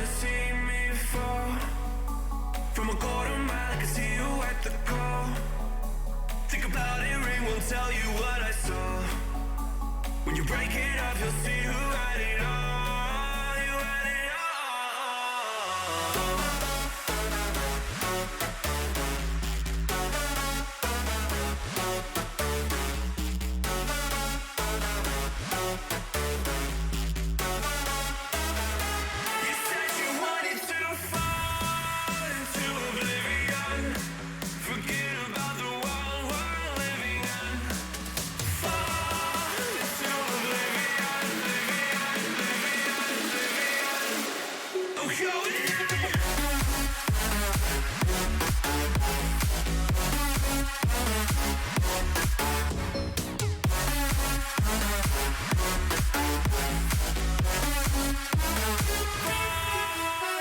wanna see me fall. From a quarter mile, I can see you at the goal. Think about it, ring won't tell you what I saw. When you break it up, you'll see who had it all. You had it all. You said you wanted to fall into oblivion. Forget about the world we're living in. Fall into oblivion, oblivion. Oh, going in.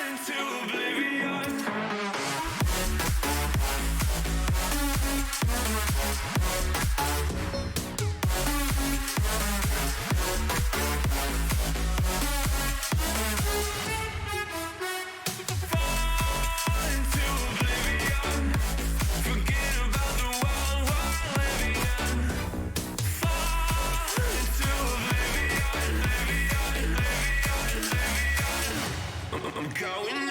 Into oblivion. Fall into oblivion. Forget about the world we're living in. Fall into oblivion, I'm going in.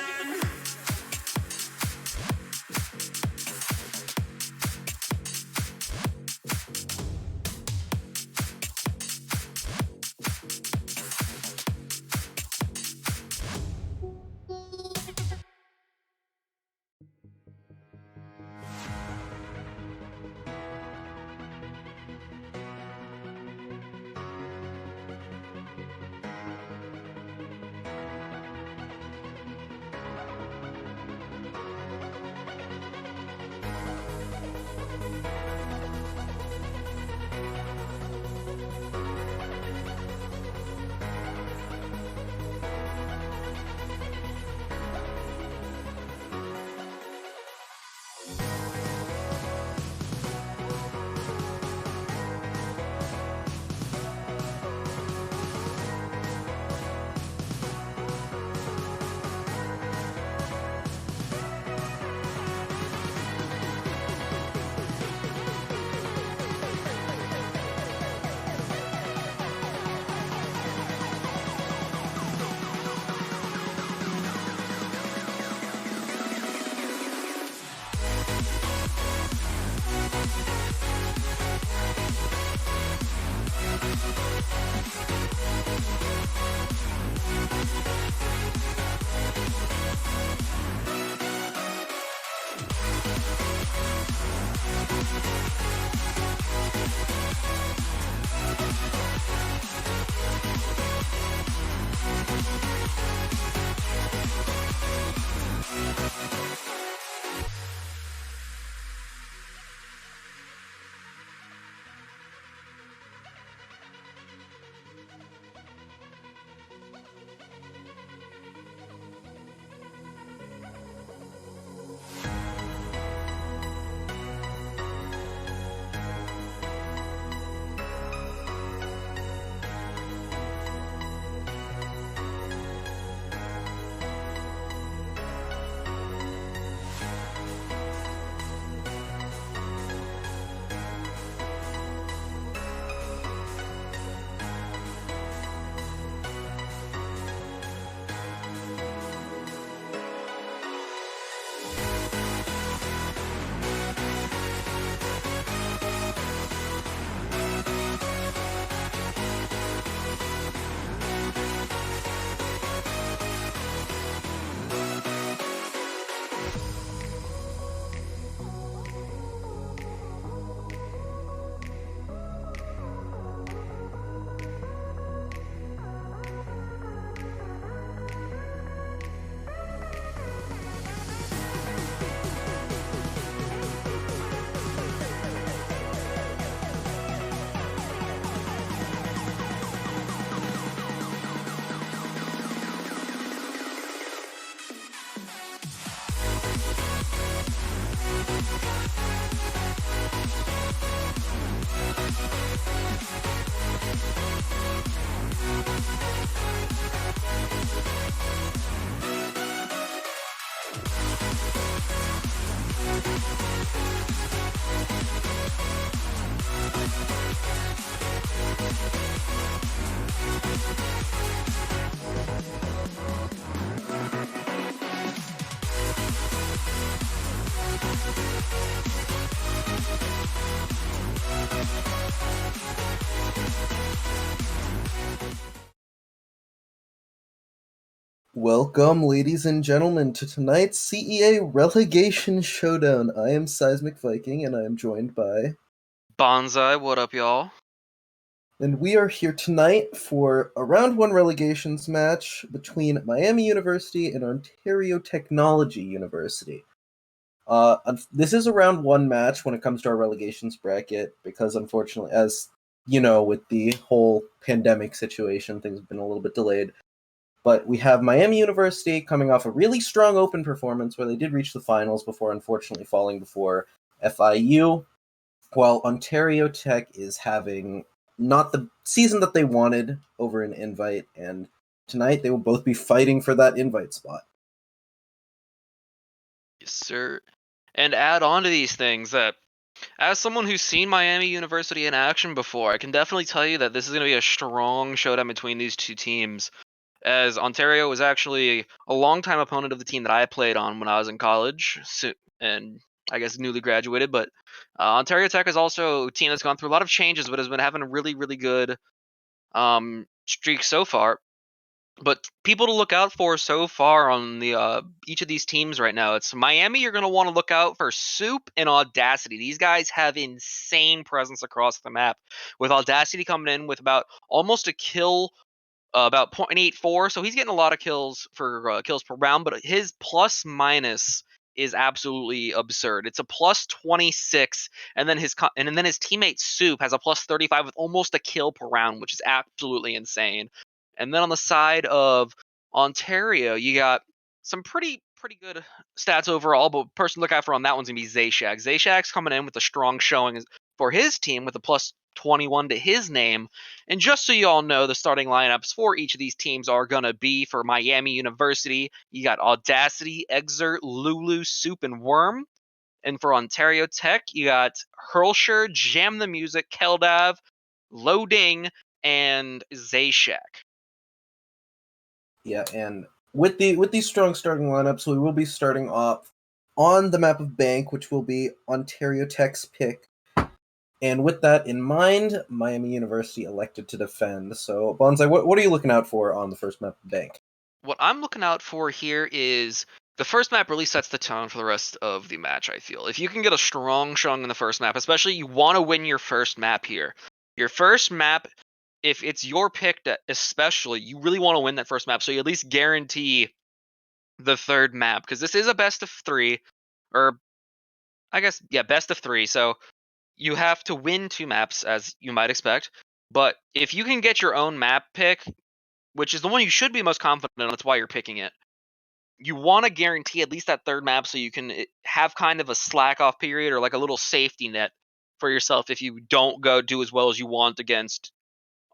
Welcome, ladies and gentlemen, to tonight's CEA Relegation Showdown. I am Seismic Viking, and I am joined by. Bonsai, what up, y'all? And we are here tonight for a round one relegations match between Miami University and Ontario Technology University. This is a round one match when it comes to our relegations bracket because, unfortunately, as you know, with the whole pandemic situation, things have been a little bit delayed. But we have Miami University coming off a really strong open performance where they did reach the finals before unfortunately falling before FIU, while Ontario Tech is having not the season that they wanted over an invite, and tonight they will both be fighting for that invite spot. Yes, sir. And add on to these things that, as someone who's seen Miami University in action before, I can definitely tell you that this is going to be a strong showdown between these two teams. As Ontario was actually a longtime opponent of the team that I played on when I was in college, and I guess newly graduated. But Ontario Tech is also a team that's gone through a lot of changes, but has been having a really, really good streak so far. But people to look out for so far on the each of these teams right now. It's Miami. You're going to want to look out for Soup and Audacity. These guys have insane presence across the map. With Audacity coming in with about almost a kill, about 0.84, so he's getting a lot of kills for kills per round. But his plus minus is absolutely absurd. It's a plus 26, and then his teammate Soup has a plus 35 with almost a kill per round, which is absolutely insane. And then on the side of Ontario, you got some pretty good stats overall, but person to look out for on that one's gonna be Zayshack. Zayshack's coming in with a strong showing for his team with a plus 21 to his name. And just so you all know, the starting lineups for each of these teams are gonna be for Miami University. You got Audacity, Exert, Lulu, Soup, and Worm. And for Ontario Tech, you got Hurlsher, Jam the Music, Keldav, Loading, and Zayshack. Yeah, and with these strong starting lineups, we will be starting off on the map of Bank, which will be Ontario Tech's pick. And with that in mind, Miami University elected to defend. So, Bonsai, what are you looking out for on the first map of Bank? What I'm looking out for here is the first map really sets the tone for the rest of the match, I feel. If you can get a strong showing in the first map, especially you want to win your first map here. Your first map, if it's your pick, especially, you really want to win that first map, so you at least guarantee the third map, because this is a best of three, or I guess, yeah, best of three, so you have to win two maps, as you might expect. But if you can get your own map pick, which is the one you should be most confident on, that's why you're picking it, you want to guarantee at least that third map so you can have kind of a slack off period or like a little safety net for yourself if you don't go do as well as you want against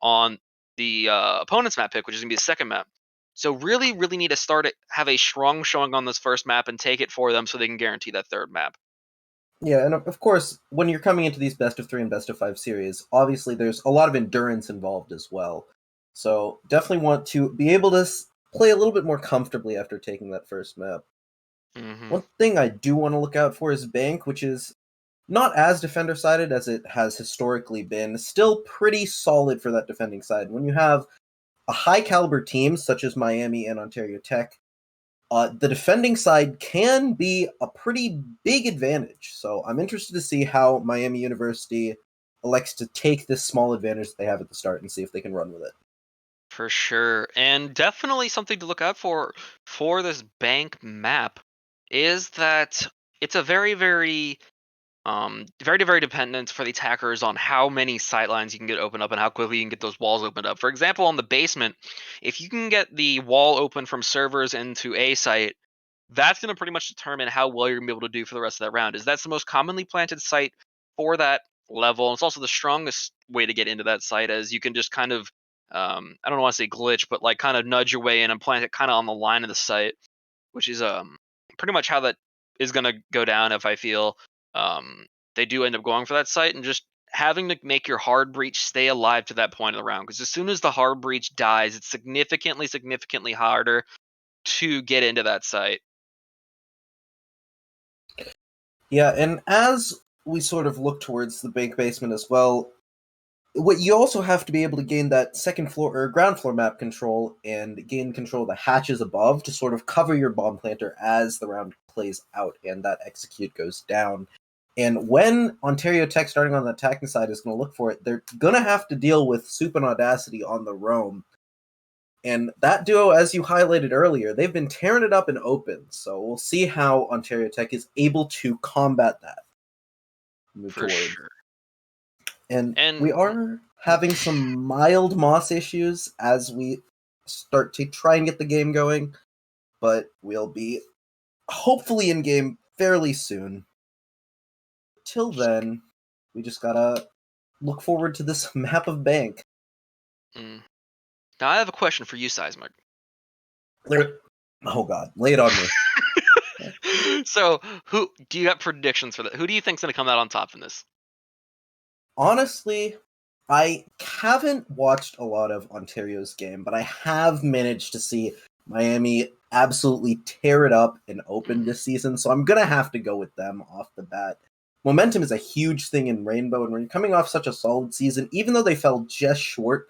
on the opponent's map pick, which is gonna be the second map. So really, really need to have a strong showing on this first map and take it for them so they can guarantee that third map. Yeah, and of course, when you're coming into these best of three and best of five series, obviously there's a lot of endurance involved as well. So definitely want to be able to play a little bit more comfortably after taking that first map. Hmm. One thing I do want to look out for is Bank, which is not as defender sided as it has historically been, still pretty solid for that defending side. When you have a high caliber team such as Miami and Ontario Tech, the defending side can be a pretty big advantage. So I'm interested to see how Miami University elects to take this small advantage that they have at the start and see if they can run with it. For sure. And definitely something to look out for this bank map is that it's a very dependent for the attackers on how many sight lines you can get opened up and how quickly you can get those walls opened up. For example, on the basement, if you can get the wall open from servers into a site, that's going to pretty much determine how well you're going to be able to do for the rest of that round. Is that's the most commonly planted site for that level. And it's also the strongest way to get into that site, as you can just kind of, I don't want to say glitch, but like kind of nudge your way in and plant it kind of on the line of the site, which is pretty much how that is going to go down if I feel um, they do end up going for that site, and just having to make your hard breach stay alive to that point of the round, because as soon as the hard breach dies, it's significantly harder to get into that site. Yeah, and as we sort of look towards the bank basement as well, what you also have to be able to gain that second floor or ground floor map control and gain control of the hatches above to sort of cover your bomb planter as the round plays out and that execute goes down. And when Ontario Tech, starting on the attacking side, is going to look for it, they're going to have to deal with Soup and Audacity on the roam. And that duo, as you highlighted earlier, they've been tearing it up in open. So we'll see how Ontario Tech is able to combat that. Move For toward. sure. And we And are having some mild moss issues as we start to try and get the game going, but we'll be hopefully in game fairly soon. Till then, we just gotta look forward to this map of Bank. now I have a question for you, Seismic. Oh god, lay it on me. So, who do you got predictions for that? Who do you think's going to come out on top in this? Honestly, I haven't watched a lot of Ontario's game, but I have managed to see Miami absolutely tear it up and open this season, so I'm gonna have to go with them off the bat. Momentum is a huge thing in Rainbow, and when you're coming off such a solid season, even though they fell just short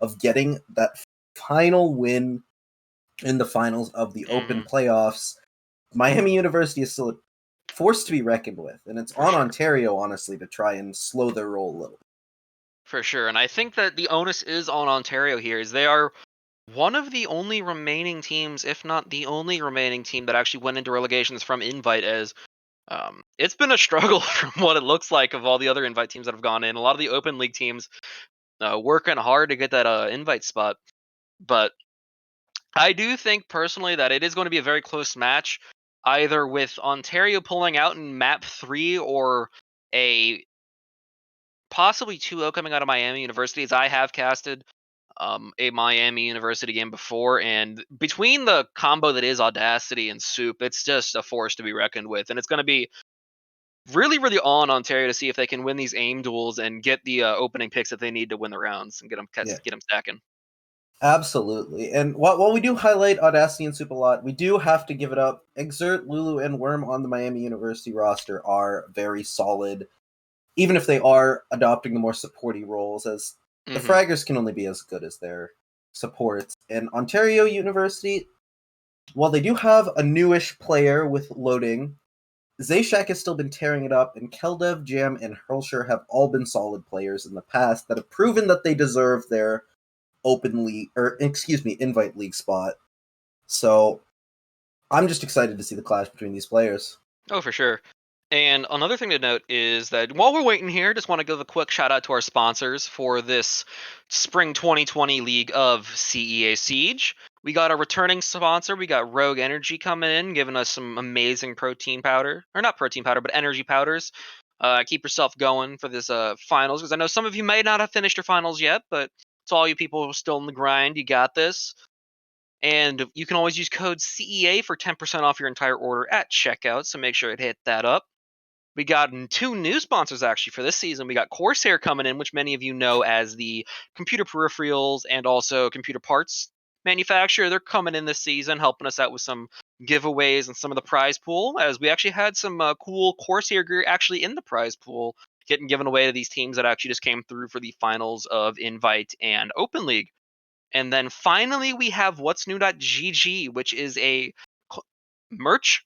of getting that final win in the finals of the Open playoffs, Miami University is still a force to be reckoned with, and it's For on sure. Ontario, honestly, to try and slow their roll a little. For sure, and I think that the onus is on Ontario here, is they are one of the only remaining teams, if not the only remaining team, that actually went into relegations from Invite. As it's been a struggle from what it looks like of all the other Invite teams that have gone in. A lot of the Open League teams working hard to get that Invite spot, but I do think personally that it is going to be a very close match, either with Ontario pulling out in map 3 or a possibly 2-0 coming out of Miami University, as I have casted a Miami University game before, and between the combo that is Audacity and Soup, it's just a force to be reckoned with, and it's going to be really, really on Ontario to see if they can win these aim duels and get the opening picks that they need to win the rounds and get them stacking. Absolutely. And while we do highlight Audacity and Soup a lot, we do have to give it up. Exert, Lulu, and Worm on the Miami University roster are very solid, even if they are adopting the more supporty roles, as the fraggers can only be as good as their supports. And Ontario University, while they do have a newish player with loading, Zayshack has still been tearing it up, and Keldev, Jam, and Hurlshire have all been solid players in the past that have proven that they deserve their invite league spot. So I'm just excited to see the clash between these players. Oh, for sure. And another thing to note is that while we're waiting here, just want to give a quick shout out to our sponsors for this Spring 2020 League of CEA Siege. We got a returning sponsor. We got Rogue Energy coming in, giving us some amazing protein powder, or not protein powder, but energy powders. Keep yourself going for this finals, because I know some of you may not have finished your finals yet, but to all you people who are still in the grind, you got this. And you can always use code CEA for 10% off your entire order at checkout, so make sure to hit that up. We got 2 new sponsors actually for this season. We got CORSAIR coming in, which many of you know as the computer peripherals and also computer parts manufacturer. They're coming in this season, helping us out with some giveaways and some of the prize pool, as we actually had some cool CORSAIR gear actually in the prize pool getting given away to these teams that actually just came through for the finals of Invite and Open League. And then finally, we have what's new.gg, which is a merch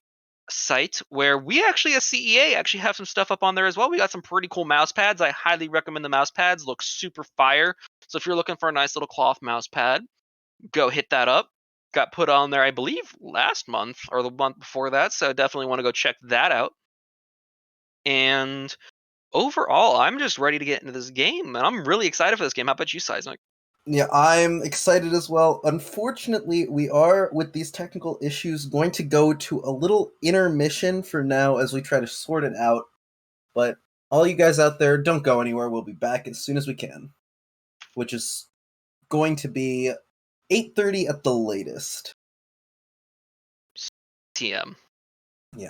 site where we actually, as CEA, actually have some stuff up on there as well. We got some pretty cool mouse pads. I highly recommend the mouse pads. Look super fire. So if you're looking for a nice little cloth mouse pad, go hit that up. Got put on there, I believe, last month or the month before that. So definitely want to go check that out. And overall, I'm just ready to get into this game, and I'm really excited for this game. How about you, Seismic? Yeah, I'm excited as well. Unfortunately, we are, with these technical issues, going to go to a little intermission for now as we try to sort it out. But all you guys out there, don't go anywhere. We'll be back as soon as we can, which is going to be 8:30 at the latest. TM. Yeah.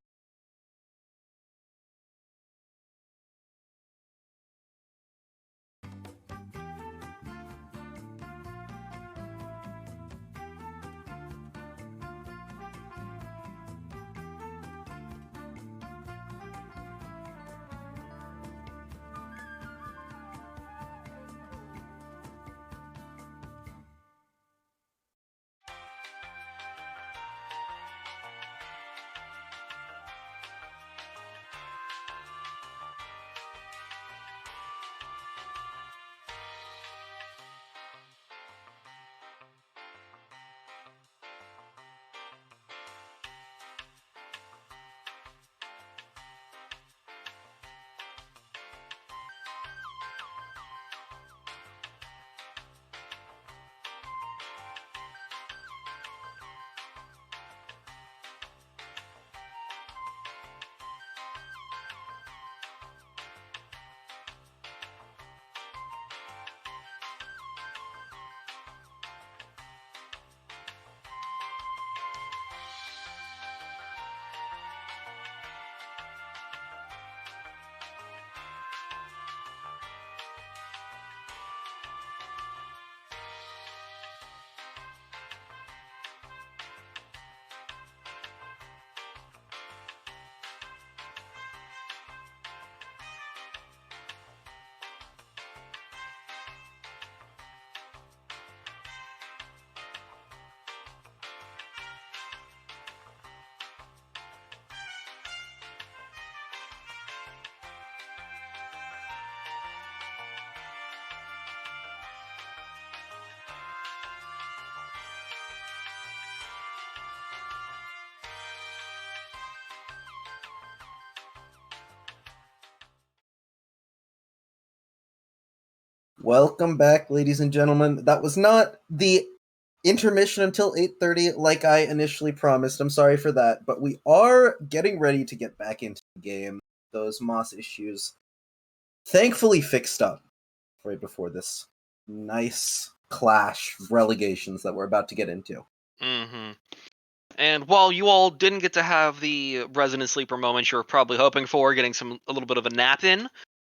Welcome back, ladies and gentlemen. That was not the intermission until 8:30 like I initially promised. I'm sorry for that, but we are getting ready to get back into the game. Those Moss issues thankfully fixed up right before this nice clash of relegations that we're about to get into. Mm-hmm. And while you all didn't get to have the resident sleeper moment you're probably hoping for, getting a little bit of a nap in,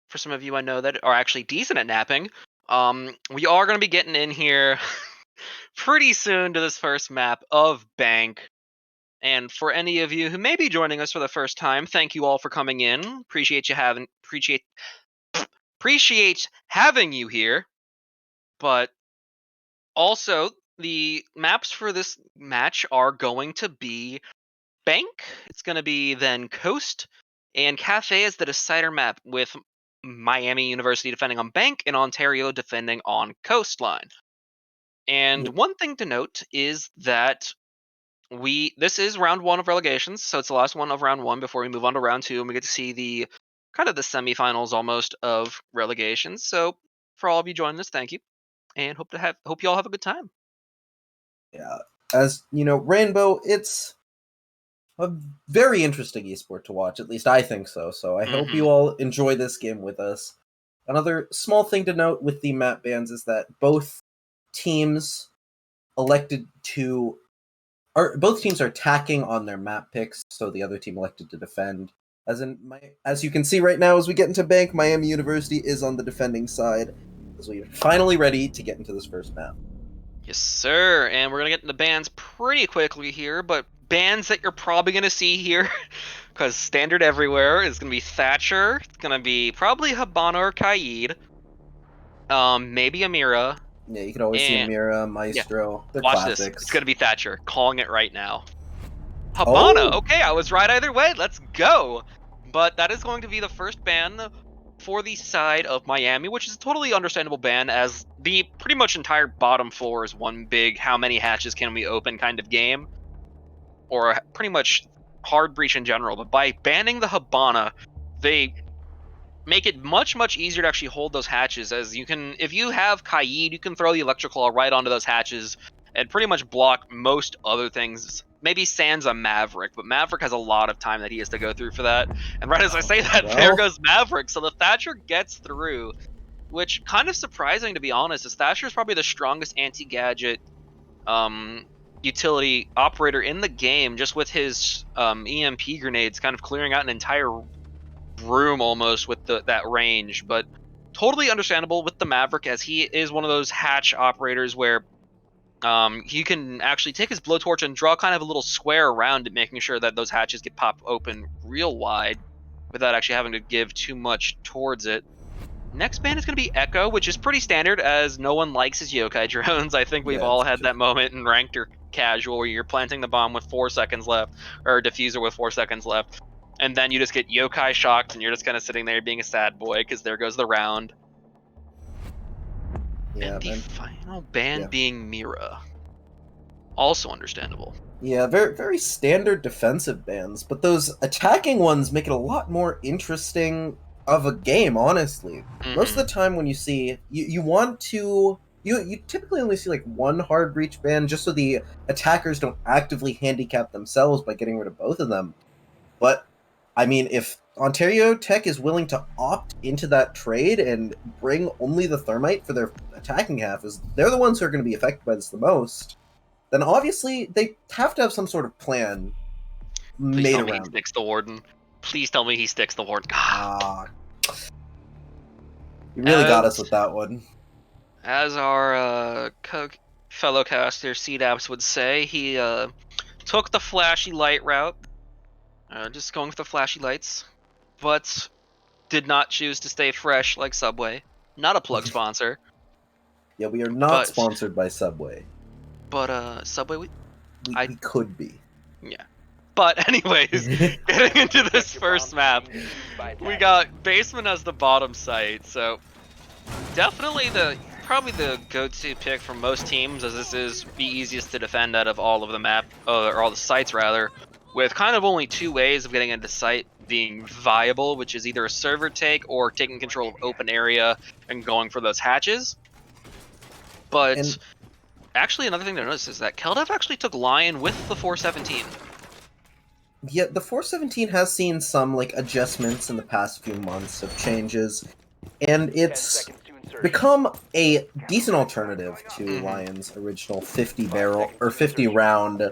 for some of you I know that are actually decent at napping, we are going to be getting in here pretty soon to this first map of Bank. And for any of you who may be joining us for the first time, thank you all for coming in. Appreciate having you here. But also, the maps for this match are going to be Bank. It's going to be then Coast, and Cafe is the decider map with Miami University defending on Bank and Ontario defending on Coastline. And one thing to note is that this is round 1 of relegations, so it's the last one of round 1 before we move on to round 2, and we get to see the kind of the semifinals almost of relegations. So for all of you joining us, thank you, and hope you all have a good time. Yeah, as you know, Rainbow, it's a very interesting esport to watch. At least I think so. So I hope you all enjoy this game with us. Another small thing to note with the map bans is that both teams are attacking on their map picks, so the other team elected to defend. As you can see right now, as we get into Bank, Miami University is on the defending side, as we're finally ready to get into this first map. Yes, sir. And we're gonna get into bans pretty quickly here, but bans that you're probably gonna see here, because standard everywhere, is gonna be Thatcher. It's gonna be probably Habana or Kaid. Maybe Amira. Yeah, you can always see Amira, Maestro. They're Watch classics. this. It's gonna be Thatcher. Calling it right now. Habana. Oh. Okay, I was right either way. Let's go. But that is going to be the first ban for the side of Miami, which is a totally understandable ban, as the pretty much entire bottom floor is one big how many hatches can we open kind of game, or pretty much hard breach in general. But by banning the Habana, they make it much easier to actually hold those hatches, as you can, if you have Kaid, you can throw the Electroclaw right onto those hatches and pretty much block most other things. Maybe Sans a Maverick, but Maverick has a lot of time that he has to go through for that. And right as I say that, there goes Maverick. So the Thatcher gets through, which kind of surprising to be honest, as Thatcher is probably the strongest anti-gadget utility operator in the game, just with his EMP grenades kind of clearing out an entire room almost with that range. But totally understandable with the Maverick, as he is one of those hatch operators where he can actually take his blowtorch and draw kind of a little square around it, making sure that those hatches get popped open real wide without actually having to give too much towards it. Next ban is going to be Echo, which is pretty standard, as no one likes his yokai drones. I think we've all had that moment in ranked or casual where you're planting the bomb with 4 seconds left, or a diffuser with 4 seconds left, and then you just get yokai shocked and you're just kind of sitting there being a sad boy because there goes the round. Yeah, and the final ban being Mira. Also understandable. Yeah, very, very standard defensive bans, but those attacking ones make it a lot more interesting of a game, honestly. Most of the time when you see, you typically only see like one hard breach ban, just so the attackers don't actively handicap themselves by getting rid of both of them. But, I mean, if Ontario Tech is willing to opt into that trade and bring only the Thermite for their attacking half, as they're the ones who are going to be affected by this the most, then obviously they have to have some sort of plan made around. Please tell me he sticks the Warden. Please tell me he sticks the Warden. You really got us with that one. As our fellow caster CDAPS would say, he took the flashy light route, just going with the flashy lights, but did not choose to stay fresh like Subway. Not a plug sponsor. Yeah, we are not sponsored by Subway. But Subway, we could be. Yeah. But anyways, getting into this first map, we got Basement as the bottom site, so definitely probably the go-to pick for most teams, as this is the easiest to defend out of all of the map, or all the sites rather, with kind of only 2 ways of getting into site. being viable, which is either a server take or taking control of open area and going for those hatches. But And actually, another thing to notice is that Keldev actually took Lion with the 417. yeah, the 417 has seen some like adjustments in the past few months of changes, and it's become a decent alternative to Lion's original 50 barrel or 50 round.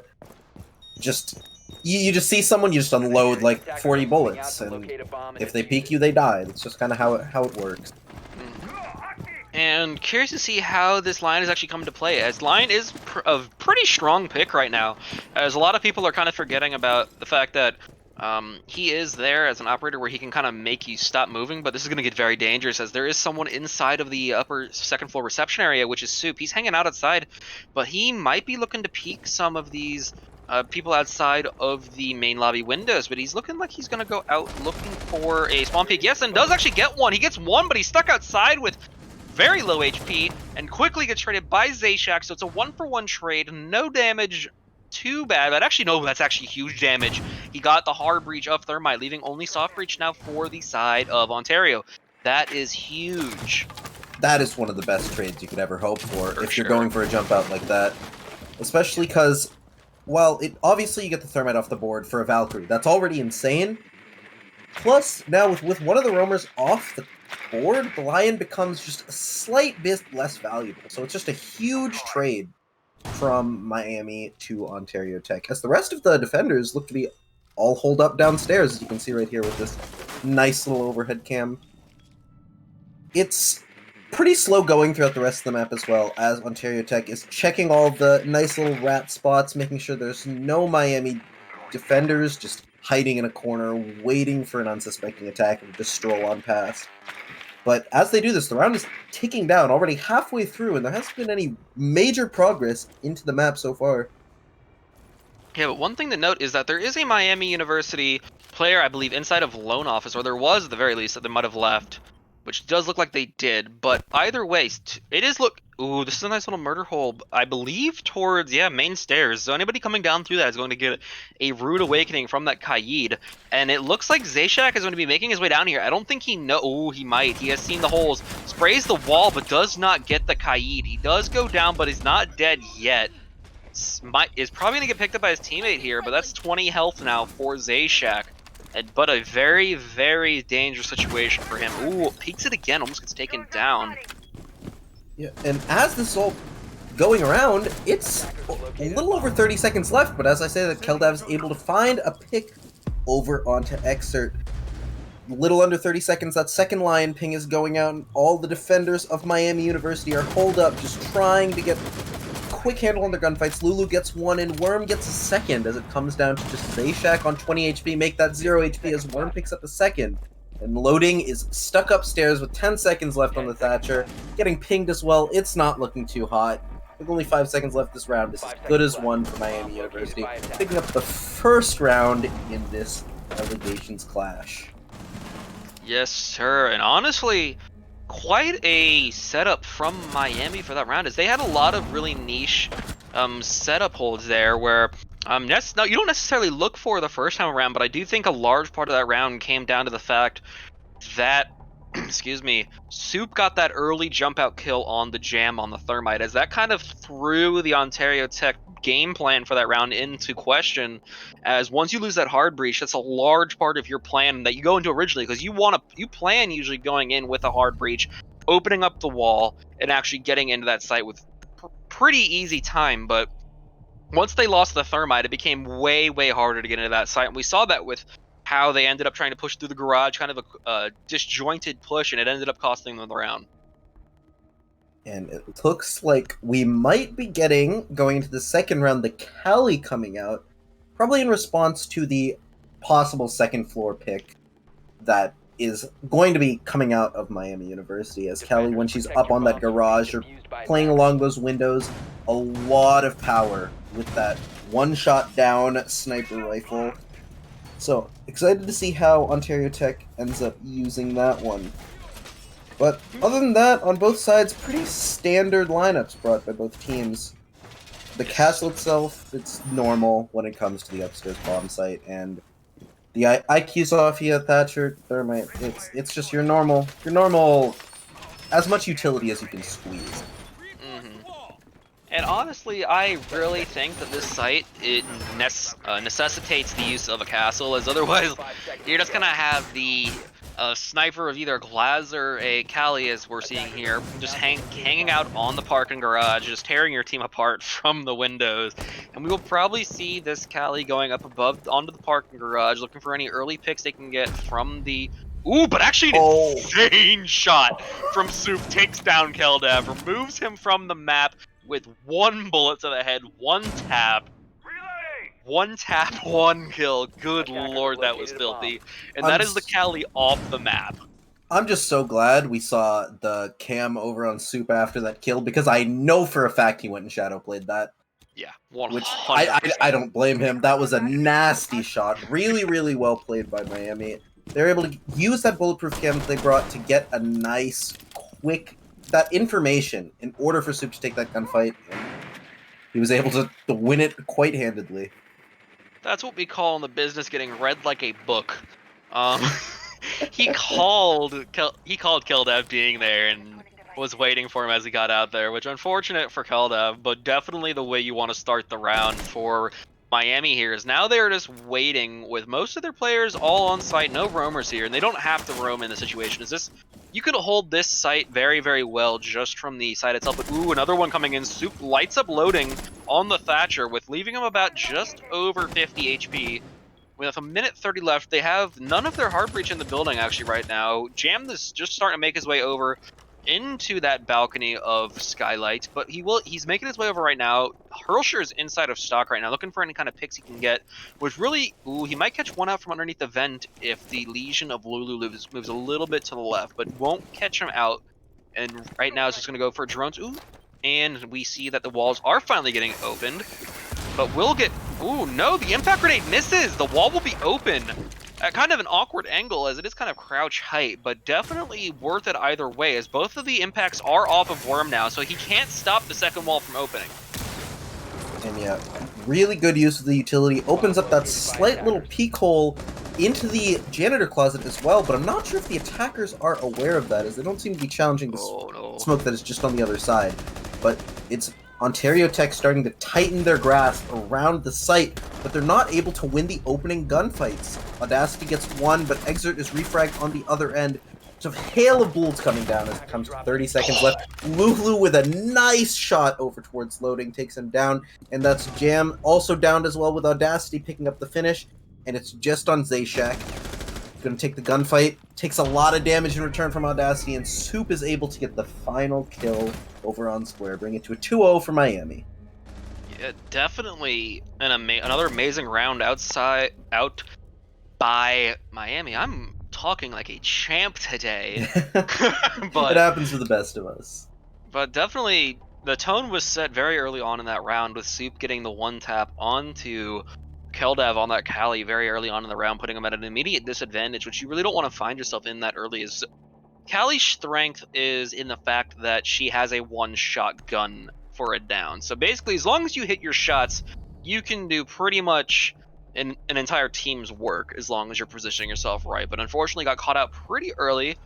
Just you just see someone, you just unload like 40 bullets, and if they peek you, they die. That's just kind of how it works. And curious to see how this line is actually coming to play, as Lion is a pretty strong pick right now, as a lot of people are kind of forgetting about the fact that he is there as an operator where he can kind of make you stop moving, but this is going to get very dangerous as there is someone inside of the upper second floor reception area, which is Soup. He's hanging out outside, but he might be looking to peek some of these people outside of the main lobby windows, but he's looking like he's going to go out looking for a spawn peek. Yes, and does actually get one. He gets one, but he's stuck outside with very low HP and quickly gets traded by Zayshack, so it's a 1-for-1 trade. No damage too bad, but actually no, that's actually huge damage. He got the hard breach of Thermite, leaving only soft breach now for the side of Ontario. That is huge. That is one of the best trades you could ever hope for if sure. you're going for a jump out like that. Especially because, well, obviously you get the Thermite off the board for a Valkyrie. That's already insane. Plus, now with one of the roamers off the board, the Lion becomes just a slight bit less valuable. So it's just a huge trade from Miami to Ontario Tech, as the rest of the defenders look to be all holed up downstairs, as you can see right here with this nice little overhead cam. It's pretty slow going throughout the rest of the map as well, as Ontario Tech is checking all the nice little rat spots, making sure there's no Miami defenders just hiding in a corner, waiting for an unsuspecting attack and just stroll on past. But as they do this, the round is ticking down, already halfway through, and there hasn't been any major progress into the map so far. Yeah, but one thing to note is that there is a Miami University player, I believe, inside of loan office, or there was at the very least, that they might have left, which does look like they did. But either way, it is ooh, this is a nice little murder hole, I believe, towards, yeah, main stairs. So anybody coming down through that is going to get a rude awakening from that Kaid. And it looks like Zayshack is going to be making his way down here. I don't think he ooh, he might. He has seen the holes. Sprays the wall, but does not get the Kaid. He does go down, but he's not dead yet. Is probably going to get picked up by his teammate here, but that's 20 health now for Zayshack. But a very, very dangerous situation for him. Ooh, peeks it again, almost gets taken down. Yeah, and as this is all going around, it's a little over 30 seconds left, but as I say, that Keldav's able to find a pick over onto Exert. A little under 30 seconds, that second Lion ping is going out, and all the defenders of Miami University are holed up, just trying to get a quick handle on their gunfights. Lulu gets one, and Worm gets a second, as it comes down to just Zayshack on 20 HP, make that 0 HP as Worm picks up a second. And Loading is stuck upstairs with 10 seconds left on the Thatcher, getting pinged as well. It's not looking too hot. With only 5 seconds left this round, this is good as one for Miami University, picking up the first round in this Relegations clash. Yes, sir. And honestly, quite a setup from Miami for that round, as they had a lot of really niche setup holds there where no, you don't necessarily look for the first time around, but I do think a large part of that round came down to the fact that excuse me, Soup got that early jump out kill on the jam on the Thermite, as that kind of threw the Ontario Tech game plan for that round into question, as once you lose that hard breach, that's a large part of your plan that you go into originally, because you plan usually going in with a hard breach, opening up the wall, and actually getting into that site with pretty easy time. But once they lost the Thermite, it became way, way harder to get into that site, and we saw that with how they ended up trying to push through the garage, kind of a disjointed push, and it ended up costing them the round. And it looks like we might be going into the second round, the Cali coming out, probably in response to the possible second floor pick that is going to be coming out of Miami University, as Cali, when she's up on that garage or playing along those windows, a lot of power with that one-shot down sniper rifle. So, excited to see how Ontario Tech ends up using that one. But other than that, on both sides, pretty standard lineups brought by both teams. The castle itself, it's normal when it comes to the upstairs bomb site, and The IQ's off here, Thatcher. Thermite. It's just your normal, as much utility as you can squeeze. And honestly, I really think that this site necessitates the use of a castle, as otherwise you're just gonna have the sniper of either Glaz or a Kali, as we're seeing here, just hanging out on the parking garage, just tearing your team apart from the windows. And we will probably see this Kali going up above onto the parking garage, looking for any early picks they can get from the. Ooh, but actually an insane shot from Soup takes down Keldev, removes him from the map with one bullet to the head, one tap, one kill. Good lord, that was filthy. And that is the Cali off the map. I'm just so glad we saw the cam over on Soup after that kill, because I know for a fact he went and shadow played that. Yeah, 100%. Which I don't blame him. That was a nasty shot. Really, really well played by Miami. They're able to use that bulletproof cam that they brought to get a nice, quick, that information in order for Soup to take that gunfight. And he was able to win it quite handedly. That's what we call in the business getting read like a book. He called Keldev being there and was waiting for him as he got out there, which unfortunate for Keldev, but definitely the way you want to start the round for Miami here is now they're just waiting with most of their players all on site, no roamers here, and they don't have to roam in the situation. You could hold this site very, very well just from the site itself, but ooh, another one coming in. Soup lights up loading on the Thatcher with leaving him about just over 50 HP. With a minute 30 left, they have none of their hard breach in the building actually right now. Jam is just starting to make his way over into that balcony of skylight, but he's making his way over right now. Hurlshire is inside of stock right now, looking for any kind of picks he can get, which really, ooh, he might catch one out from underneath the vent if the Legion of Lulu moves a little bit to the left, but won't catch him out. And right now it's just going to go for drones. Ooh, and we see that the walls are finally getting opened, but will get, ooh, no, the impact grenade misses. The wall will be open at kind of an awkward angle as it is kind of crouch height, but definitely worth it either way, as both of the impacts are off of Worm now, so he can't stop the second wall from opening. And yeah, really good use of the utility. Opens up that slight little peek hole into the janitor closet as well, but I'm not sure if the attackers are aware of that, as they don't seem to be challenging the smoke that is just on the other side. But it's Ontario Tech starting to tighten their grasp around the site, but they're not able to win the opening gunfights. Audacity gets one, but Exert is refragged on the other end. There's a hail of bullets coming down as it comes to 30 seconds left. Lulu with a nice shot over towards loading takes him down, and that's Jam also downed as well with Audacity picking up the finish, and it's just on Zayshack. Gonna take the gunfight, takes a lot of damage in return from Audacity, and Soup is able to get the final kill over on Square, bring it to a 2-0 for Miami. Yeah, definitely another amazing round out by Miami. I'm talking like a champ today. But it happens to the best of us. But definitely, the tone was set very early on in that round, with Soup getting the one tap onto Keldev on that Kali very early on in the round, putting him at an immediate disadvantage, which you really don't want to find yourself in that early. Is Kali's strength is in the fact that she has a one-shot gun for a down. So basically, as long as you hit your shots, you can do pretty much an entire team's work as long as you're positioning yourself right. But unfortunately got caught out pretty early,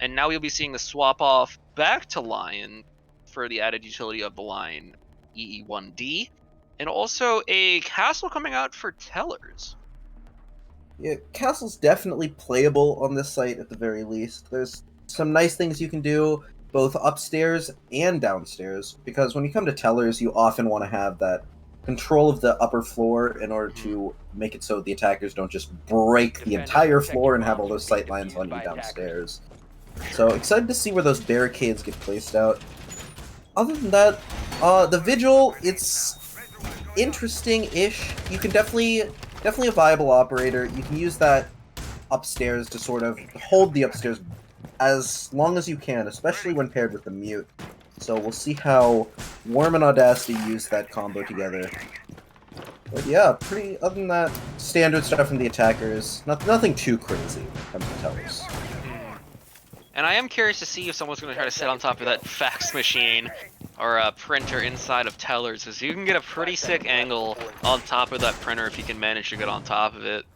and now you'll be seeing the swap off back to Lion for the added utility of the Lion EE1D. And also a castle coming out for Tellers. Yeah, castle's definitely playable on this site at the very least. There's some nice things you can do both upstairs and downstairs, because when you come to Tellers, you often want to have that control of the upper floor in order to make it so the attackers don't just break the entire floor and have all those sight lines on you downstairs. So excited to see where those barricades get placed out. Other than that, the Vigil, it's interesting-ish. You can definitely a viable operator. You can use that upstairs to sort of hold the upstairs as long as you can, especially when paired with the mute. So we'll see how Worm and Audacity use that combo together. But yeah, other than that, standard stuff from the attackers. Nothing too crazy when it comes to Tellers. And I am curious to see if someone's going to try to sit on top of that fax machine or a printer inside of Tellers, because you can get a pretty sick angle on top of that printer if you can manage to get on top of it.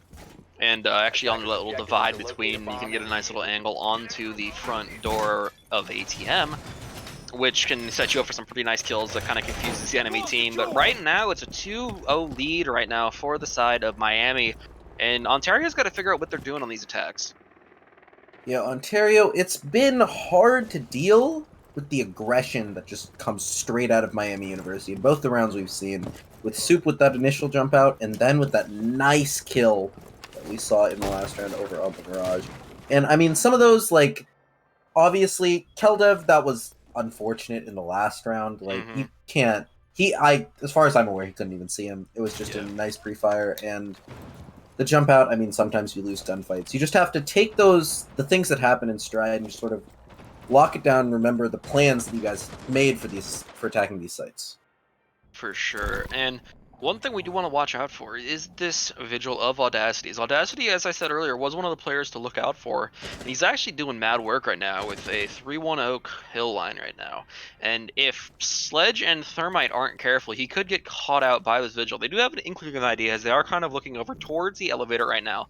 And actually on the little divide between, you can get a nice little angle onto the front door of ATM, which can set you up for some pretty nice kills that kind of confuses the enemy team. But right now, it's a 2-0 lead right now for the side of Miami. And Ontario's got to figure out what they're doing on these attacks. Yeah, Ontario, it's been hard to deal with the aggression that just comes straight out of Miami University in both the rounds we've seen, with Soup with that initial jump out, and then with that nice kill that we saw in the last round over on the Garage. And I mean, some of those, like, obviously, Keldev, that was unfortunate in the last round. Like, you can't, as far as I'm aware, he couldn't even see him. It was just a nice pre-fire, and the jump out, I mean, sometimes you lose gunfights. You just have to take the things that happen in stride and just sort of lock it down and remember the plans that you guys made for attacking these sites. For sure. And one thing we do want to watch out for is this Vigil of Audacity. Audacity, as I said earlier, was one of the players to look out for. And he's actually doing mad work right now with a 3-1-0 kill line right now. And if Sledge and Thermite aren't careful, he could get caught out by this Vigil. They do have an inkling of an idea, as they are kind of looking over towards the elevator right now.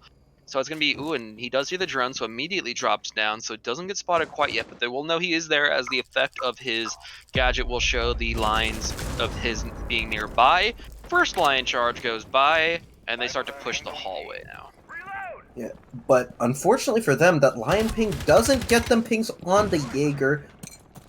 So it's going to be, ooh, and he does see the drone, so immediately drops down, so it doesn't get spotted quite yet, but they will know he is there, as the effect of his gadget will show the lines of his being nearby. First line charge goes by, and they start to push the hallway now. Yeah, but unfortunately for them, that lion ping doesn't get them pings on the Jaeger,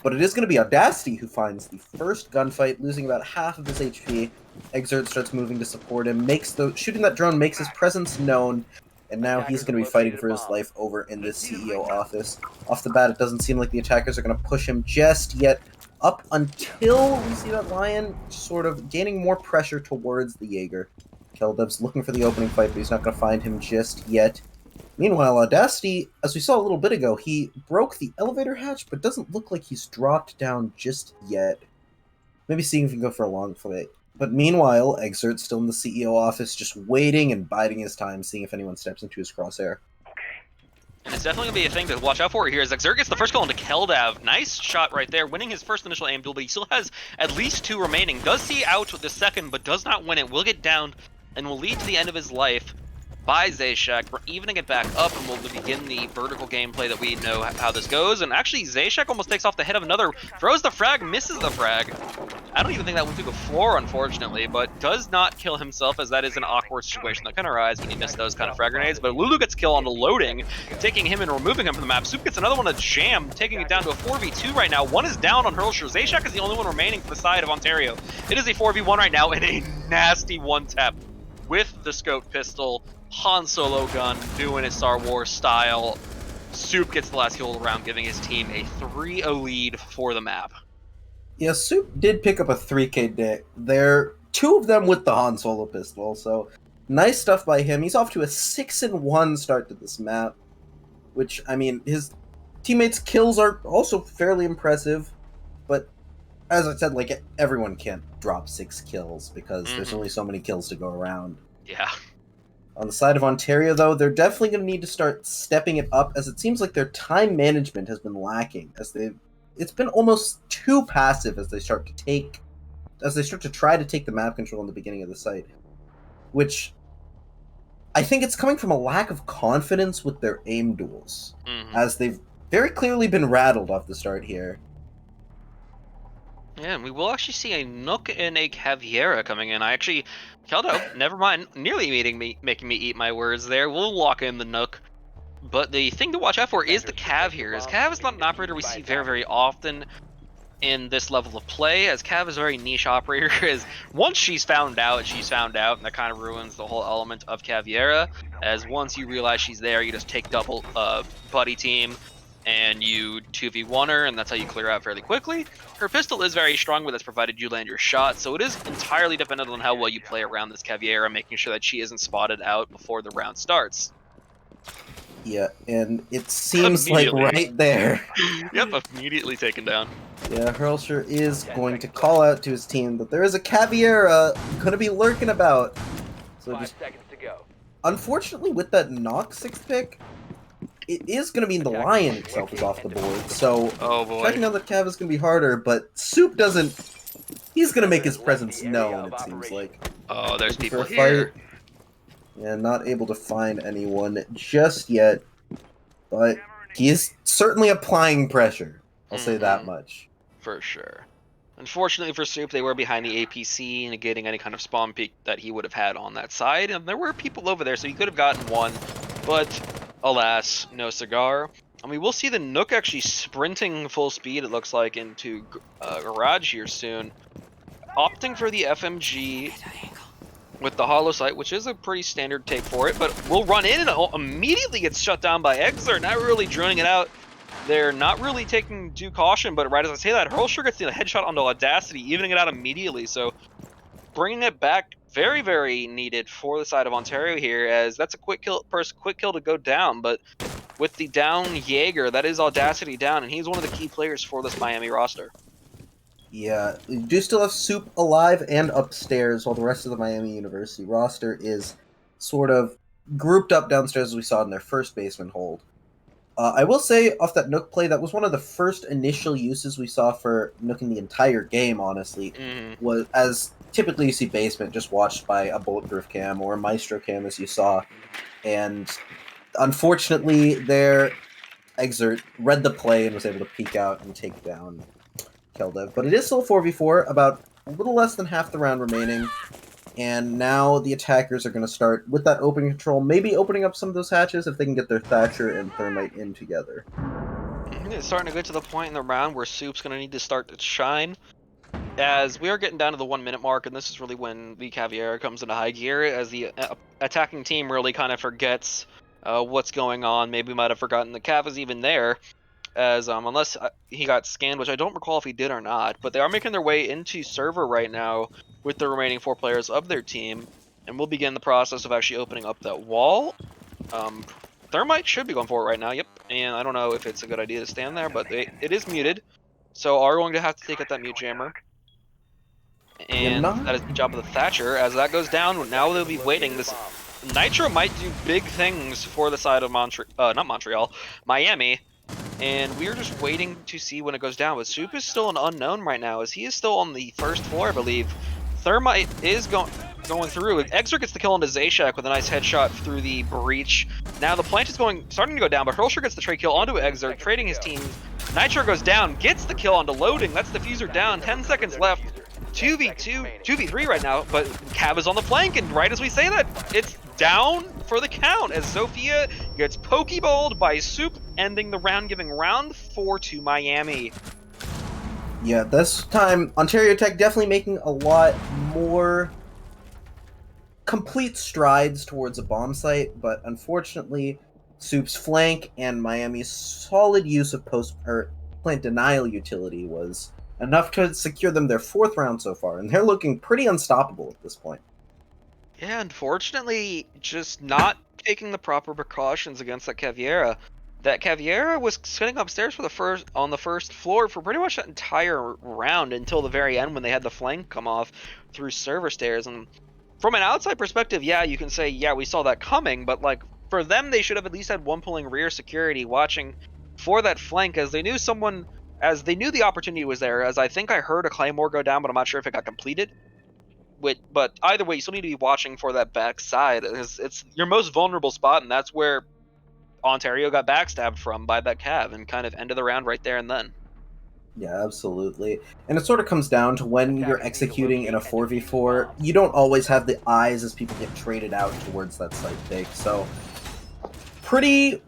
but it is going to be Audacity who finds the first gunfight, losing about half of his HP. Exert starts moving to support him, shooting that drone makes his presence known, and now he's going to be fighting for his life over in this CEO office. Off the bat, it doesn't seem like the attackers are going to push him just yet, up until we see that Lion sort of gaining more pressure towards the Jaeger. Keldev's looking for the opening fight, but he's not going to find him just yet. Meanwhile, Audacity, as we saw a little bit ago, he broke the elevator hatch, but doesn't look like he's dropped down just yet. Maybe seeing if he can go for a long fight. But meanwhile, Exert's still in the CEO office, just waiting and biding his time, seeing if anyone steps into his crosshair. And it's definitely going to be a thing to watch out for here, as Exert gets the first call into Keldav. Nice shot right there, winning his first initial aim duel, but he still has at least 2 remaining. Does see out with the second, but does not win it. Will get down and will lead to the end of his life by Zayshack. We're evening it back up, and we'll begin the vertical gameplay that we know how this goes. And actually, Zayshack almost takes off the head of another, throws the frag, misses the frag. I don't even think that went through the floor, unfortunately, but does not kill himself, as that is an awkward situation that can arise when you miss those kind of frag grenades. But Lulu gets kill on the loading, taking him and removing him from the map. Soup gets another one to jam, taking it down to a 4v2 right now. One is down on Hurlsher. Zayshack is the only one remaining for the side of Ontario. It is a 4v1 right now, and a nasty one-tap with the scope pistol. Han Solo gun doing it Star Wars style. Soup gets the last kill of the round, giving his team a 3-0 lead for the map. Yeah, Soup did pick up a 3k day. There, 2 of them with the Han Solo pistol, so nice stuff by him. He's off to a 6-1 start to this map, which, I mean, his teammates' kills are also fairly impressive, but as I said, like, everyone can't drop 6 kills because there's only so many kills to go around. Yeah. On the side of Ontario, though, they're definitely going to need to start stepping it up, as it seems like their time management has been lacking, as it's been almost too passive as they start to try to take the map control in the beginning of the site, which I think it's coming from a lack of confidence with their aim duels, as they've very clearly been rattled off the start here. Yeah, and we will actually see a Nook and a Caviera coming in. Keldo, never mind, nearly making me eat my words there. We'll lock in the Nook. But the thing to watch out for is the Cav here, as Cav is not an operator we see very, very often in this level of play, as Cav is a very niche operator, as once she's found out, and that kind of ruins the whole element of Caviera, as once you realize she's there, you just take double buddy team, and you 2v1 her, and that's how you clear out fairly quickly. Her pistol is very strong, but that's provided you land your shot, so it is entirely dependent on how well you play around this Caviera, making sure that she isn't spotted out before the round starts. Yeah, and it seems like right there. Yep, immediately taken down. Yeah, Hurlsher is going to call out to his team that there is a Caviera going to be lurking about. So 5 seconds to go. Unfortunately, with that knock 6th pick, it is going to mean the Lion itself is off the board. So checking out that Cav is going to be harder, but Soup doesn't. He's going to make his presence known, it seems like. Oh, there's people here. And not able to find anyone just yet, but he is certainly applying pressure. I'll say that much. For sure. Unfortunately for Soup, they were behind the APC, negating any kind of spawn peak that he would have had on that side, and there were people over there, so he could have gotten one, but alas, no cigar. And we will see the Nook actually sprinting full speed, it looks like, into Garage here soon, opting for the FMG with the hollow sight, which is a pretty standard take for it, but will run in and immediately gets shut down by Exer, not really droning it out. They're not really taking due caution, but right as I say that, Hurlsure gets the headshot onto Audacity, evening it out immediately, so bringing it back very, very needed for the side of Ontario here, as that's a quick kill to go down, but with the down Jaeger, that is Audacity down, and he's one of the key players for this Miami roster. Yeah, we do still have Soup alive and upstairs, while the rest of the Miami University roster is sort of grouped up downstairs as we saw in their first basement hold. I will say, off that Nook play, that was one of the first initial uses we saw for Nook in the entire game, honestly, was as typically you see basement just watched by a bulletproof cam or a maestro cam, as you saw, and unfortunately, their Exert read the play and was able to peek out and take down Keldev. But it is still 4v4, about a little less than half the round remaining. And now the attackers are going to start with that open control, maybe opening up some of those hatches if they can get their Thatcher and Thermite in together. It's starting to get to the point in the round where Soup's going to need to start to shine, as we are getting down to the 1 minute mark, and this is really when the Caviera comes into high gear, as the attacking team really kind of forgets what's going on. Maybe might have forgotten the Cav is even there, as unless he got scanned, which I don't recall if he did or not, but they are making their way into server right now with the remaining 4 players of their team, and we'll begin the process of actually opening up that wall. Thermite should be going for it right now, yep, and I don't know if it's a good idea to stand there, but it is muted, so are going to have to take out that mute jammer. And that is the job of the Thatcher. As that goes down, now they'll be waiting. This Nitro might do big things for the side of Miami, and we're just waiting to see when it goes down. But Soup is still an unknown right now, as he is still on the first floor, I believe. Thermite is going through. Exer gets the kill into Zayshack with a nice headshot through the breach. Now the plant is starting to go down, but Hurlsure gets the trade kill onto Exer, trading his team. Nitro goes down, gets the kill onto Loading. That's the Fuser down. 10 seconds left. 2v2, 2v3 right now, but Cav is on the flank, and right as we say that, it's down for the count, as Sophia gets pokeballed by Soup, ending the round, giving round 4 to Miami. Yeah, this time, Ontario Tech definitely making a lot more complete strides towards a bomb site, but unfortunately, Soup's flank and Miami's solid use of plant denial utility was enough to secure them their 4th round so far, and they're looking pretty unstoppable at this point. Yeah, unfortunately, just not taking the proper precautions against that Caviera. That Caviera was sitting upstairs on the first floor for pretty much that entire round until the very end when they had the flank come off through server stairs. And from an outside perspective, yeah, you can say, yeah, we saw that coming, but like for them, they should have at least had one pulling rear security watching for that flank, as they knew the opportunity was there, as I think I heard a Claymore go down, but I'm not sure if it got completed. But either way, you still need to be watching for that back side. It's your most vulnerable spot, and that's where Ontario got backstabbed from by that Cav and kind of ended the round right there and then. Yeah, absolutely. And it sort of comes down to when you're executing in a 4v4, you don't always have the eyes as people get traded out towards that site take. So, pretty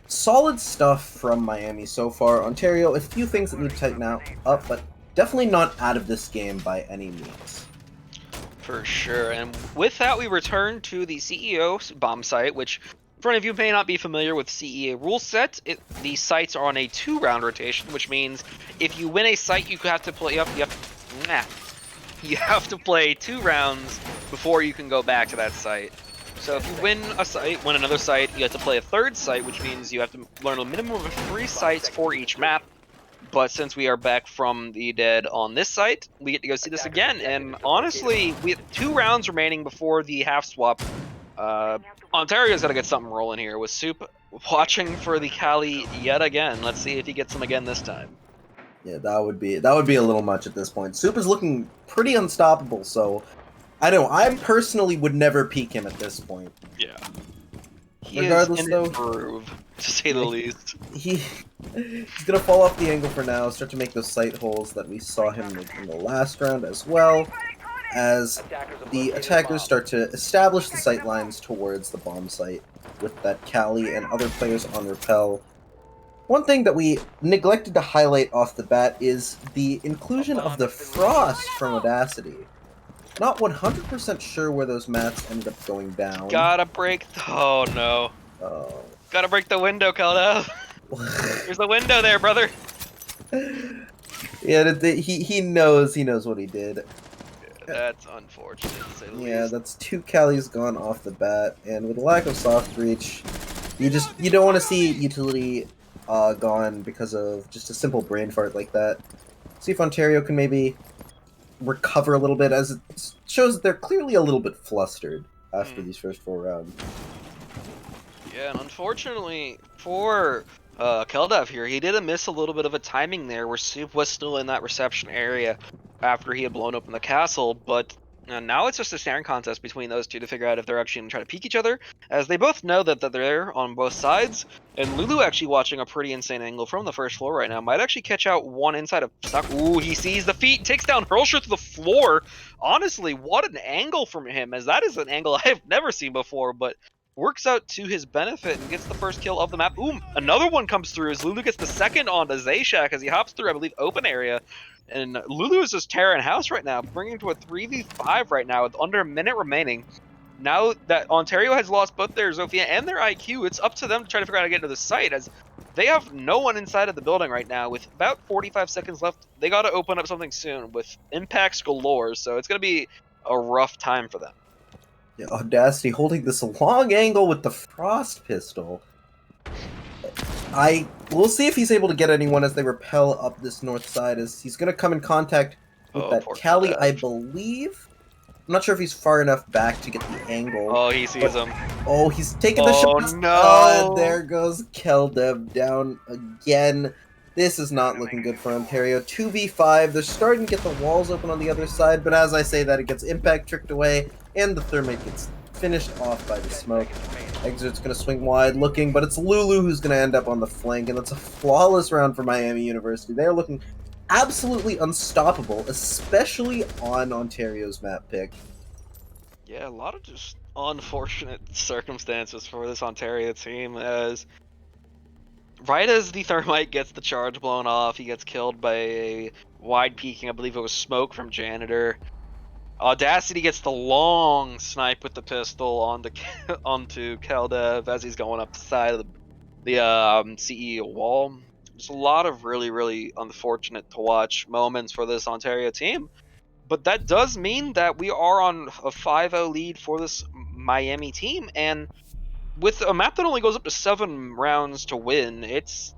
solid stuff from Miami so far. Ontario, a few things that need to tighten up, but definitely not out of this game by any means. For sure. And with that, we return to the CEO bomb site, which for any of you may not be familiar with CEA rule set. These sites are on a 2-round rotation, which means if you win a site, you have to play. You have to play 2 rounds before you can go back to that site. So if you win a site, win another site, you have to play a 3rd site, which means you have to learn a minimum of 3 sites for each map. But since we are back from the dead on this site, we get to go see this again. And honestly, we have 2 rounds remaining before the half swap. Ontario's got to get something rolling here with Soup watching for the Cali yet again. Let's see if he gets them again this time. Yeah, that would be a little much at this point. Soup is looking pretty unstoppable, so I know. I personally would never peek him at this point. Yeah. He Regardless, is in though, a groove, to say the yeah, least. he's gonna fall off the angle for now, start to make those sight holes that we saw him make in the last round as well, as the attackers start to establish the sight lines towards the bomb site with that Callie and other players on repel. One thing that we neglected to highlight off the bat is the inclusion of the Frost from Audacity. Not 100% sure where those mats ended up going down. Gotta break. Oh no. Oh. Gotta break the window, Kelda. There's a window there, brother. Yeah, he knows what he did. That's unfortunate, to say the Yeah, least. that's 2 Callies gone off the bat, and with a lack of soft reach, you don't want to see utility gone because of just a simple brain fart like that. See if Ontario can maybe recover a little bit, as it shows that they're clearly a little bit flustered after these first 4 rounds. Yeah, and unfortunately for Keldav here, he did miss a little bit of a timing there where Soup was still in that reception area after he had blown open the castle, but now it's just a staring contest between those two to figure out if they're actually going to try to peek each other, as they both know that they're there on both sides, and Lulu actually watching a pretty insane angle from the first floor right now might actually catch out one inside of Stock. Ooh, he sees the feet, takes down Hurlsher to the floor. Honestly, what an angle from him, as that is an angle I've never seen before, but works out to his benefit and gets the first kill of the map. Ooh, another one comes through as Lulu gets the second onto Zayshack as he hops through, I believe, open area. And Lulu is just tearing house right now, bringing to a 3v5 right now with under a minute remaining. Now that Ontario has lost both their Zofia and their IQ, it's up to them to try to figure out how to get into the site, as they have no one inside of the building right now. With about 45 seconds left, they got to open up something soon with impacts galore, so it's going to be a rough time for them. Yeah, Audacity holding this long angle with the Frost pistol. We'll see if he's able to get anyone as they repel up this north side, as he's going to come in contact with that Callie, I believe. I'm not sure if he's far enough back to get the angle. Oh, he sees him. Oh, he's taking the shot. Oh, no. There goes Keldev down again. This is not looking good for Ontario. 2v5. They're starting to get the walls open on the other side, but as I say that, it gets impact tricked away, and the thermite gets finished off by the smoke. Exert's going to swing wide looking, but it's Lulu who's going to end up on the flank, and that's a flawless round for Miami University. They are looking absolutely unstoppable, especially on Ontario's map pick. Yeah, a lot of just unfortunate circumstances for this Ontario team, as right as the thermite gets the charge blown off, he gets killed by a wide peeking, I believe it was smoke from Janitor. Audacity gets the long snipe with the pistol onto Keldev as he's going up the side of the CEA wall. There's a lot of really, really unfortunate to watch moments for this Ontario team. But that does mean that we are on a 5-0 lead for this Miami team, and with a map that only goes up to 7 rounds to win, it's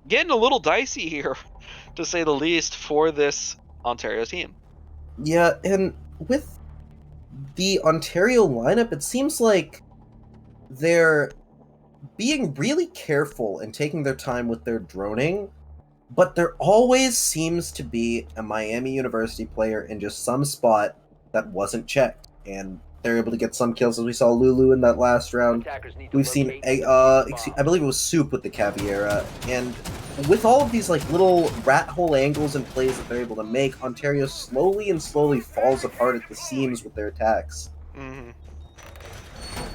getting a little dicey here, to say the least, for this Ontario team. Yeah, and with the Ontario lineup, it seems like they're being really careful and taking their time with their droning, but there always seems to be a Miami University player in just some spot that wasn't checked, and they're able to get some kills, as we saw Lulu in that last round. We've seen, I believe it was Soup with the Caviera, and with all of these like little rat hole angles and plays that they're able to make, Ontario slowly falls apart at the seams with their attacks. Mm-hmm.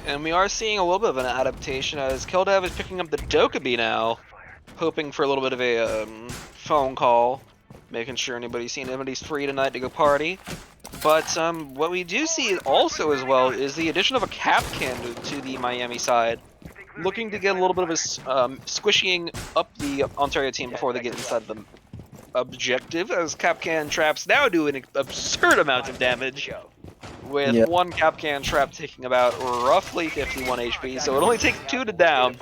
And we are seeing a little bit of an adaptation, as Keldev is picking up the Dokkaebi now, hoping for a little bit of a phone call, making sure anybody's free tonight to go party. But what we do see also as well is the addition of a Capcan to the Miami side, looking to get a little bit of a squishying up the Ontario team before they get inside the objective, as Capcan traps now do an absurd amount of damage, with one Capcan trap taking about roughly 51 HP, so it only takes 2 to down.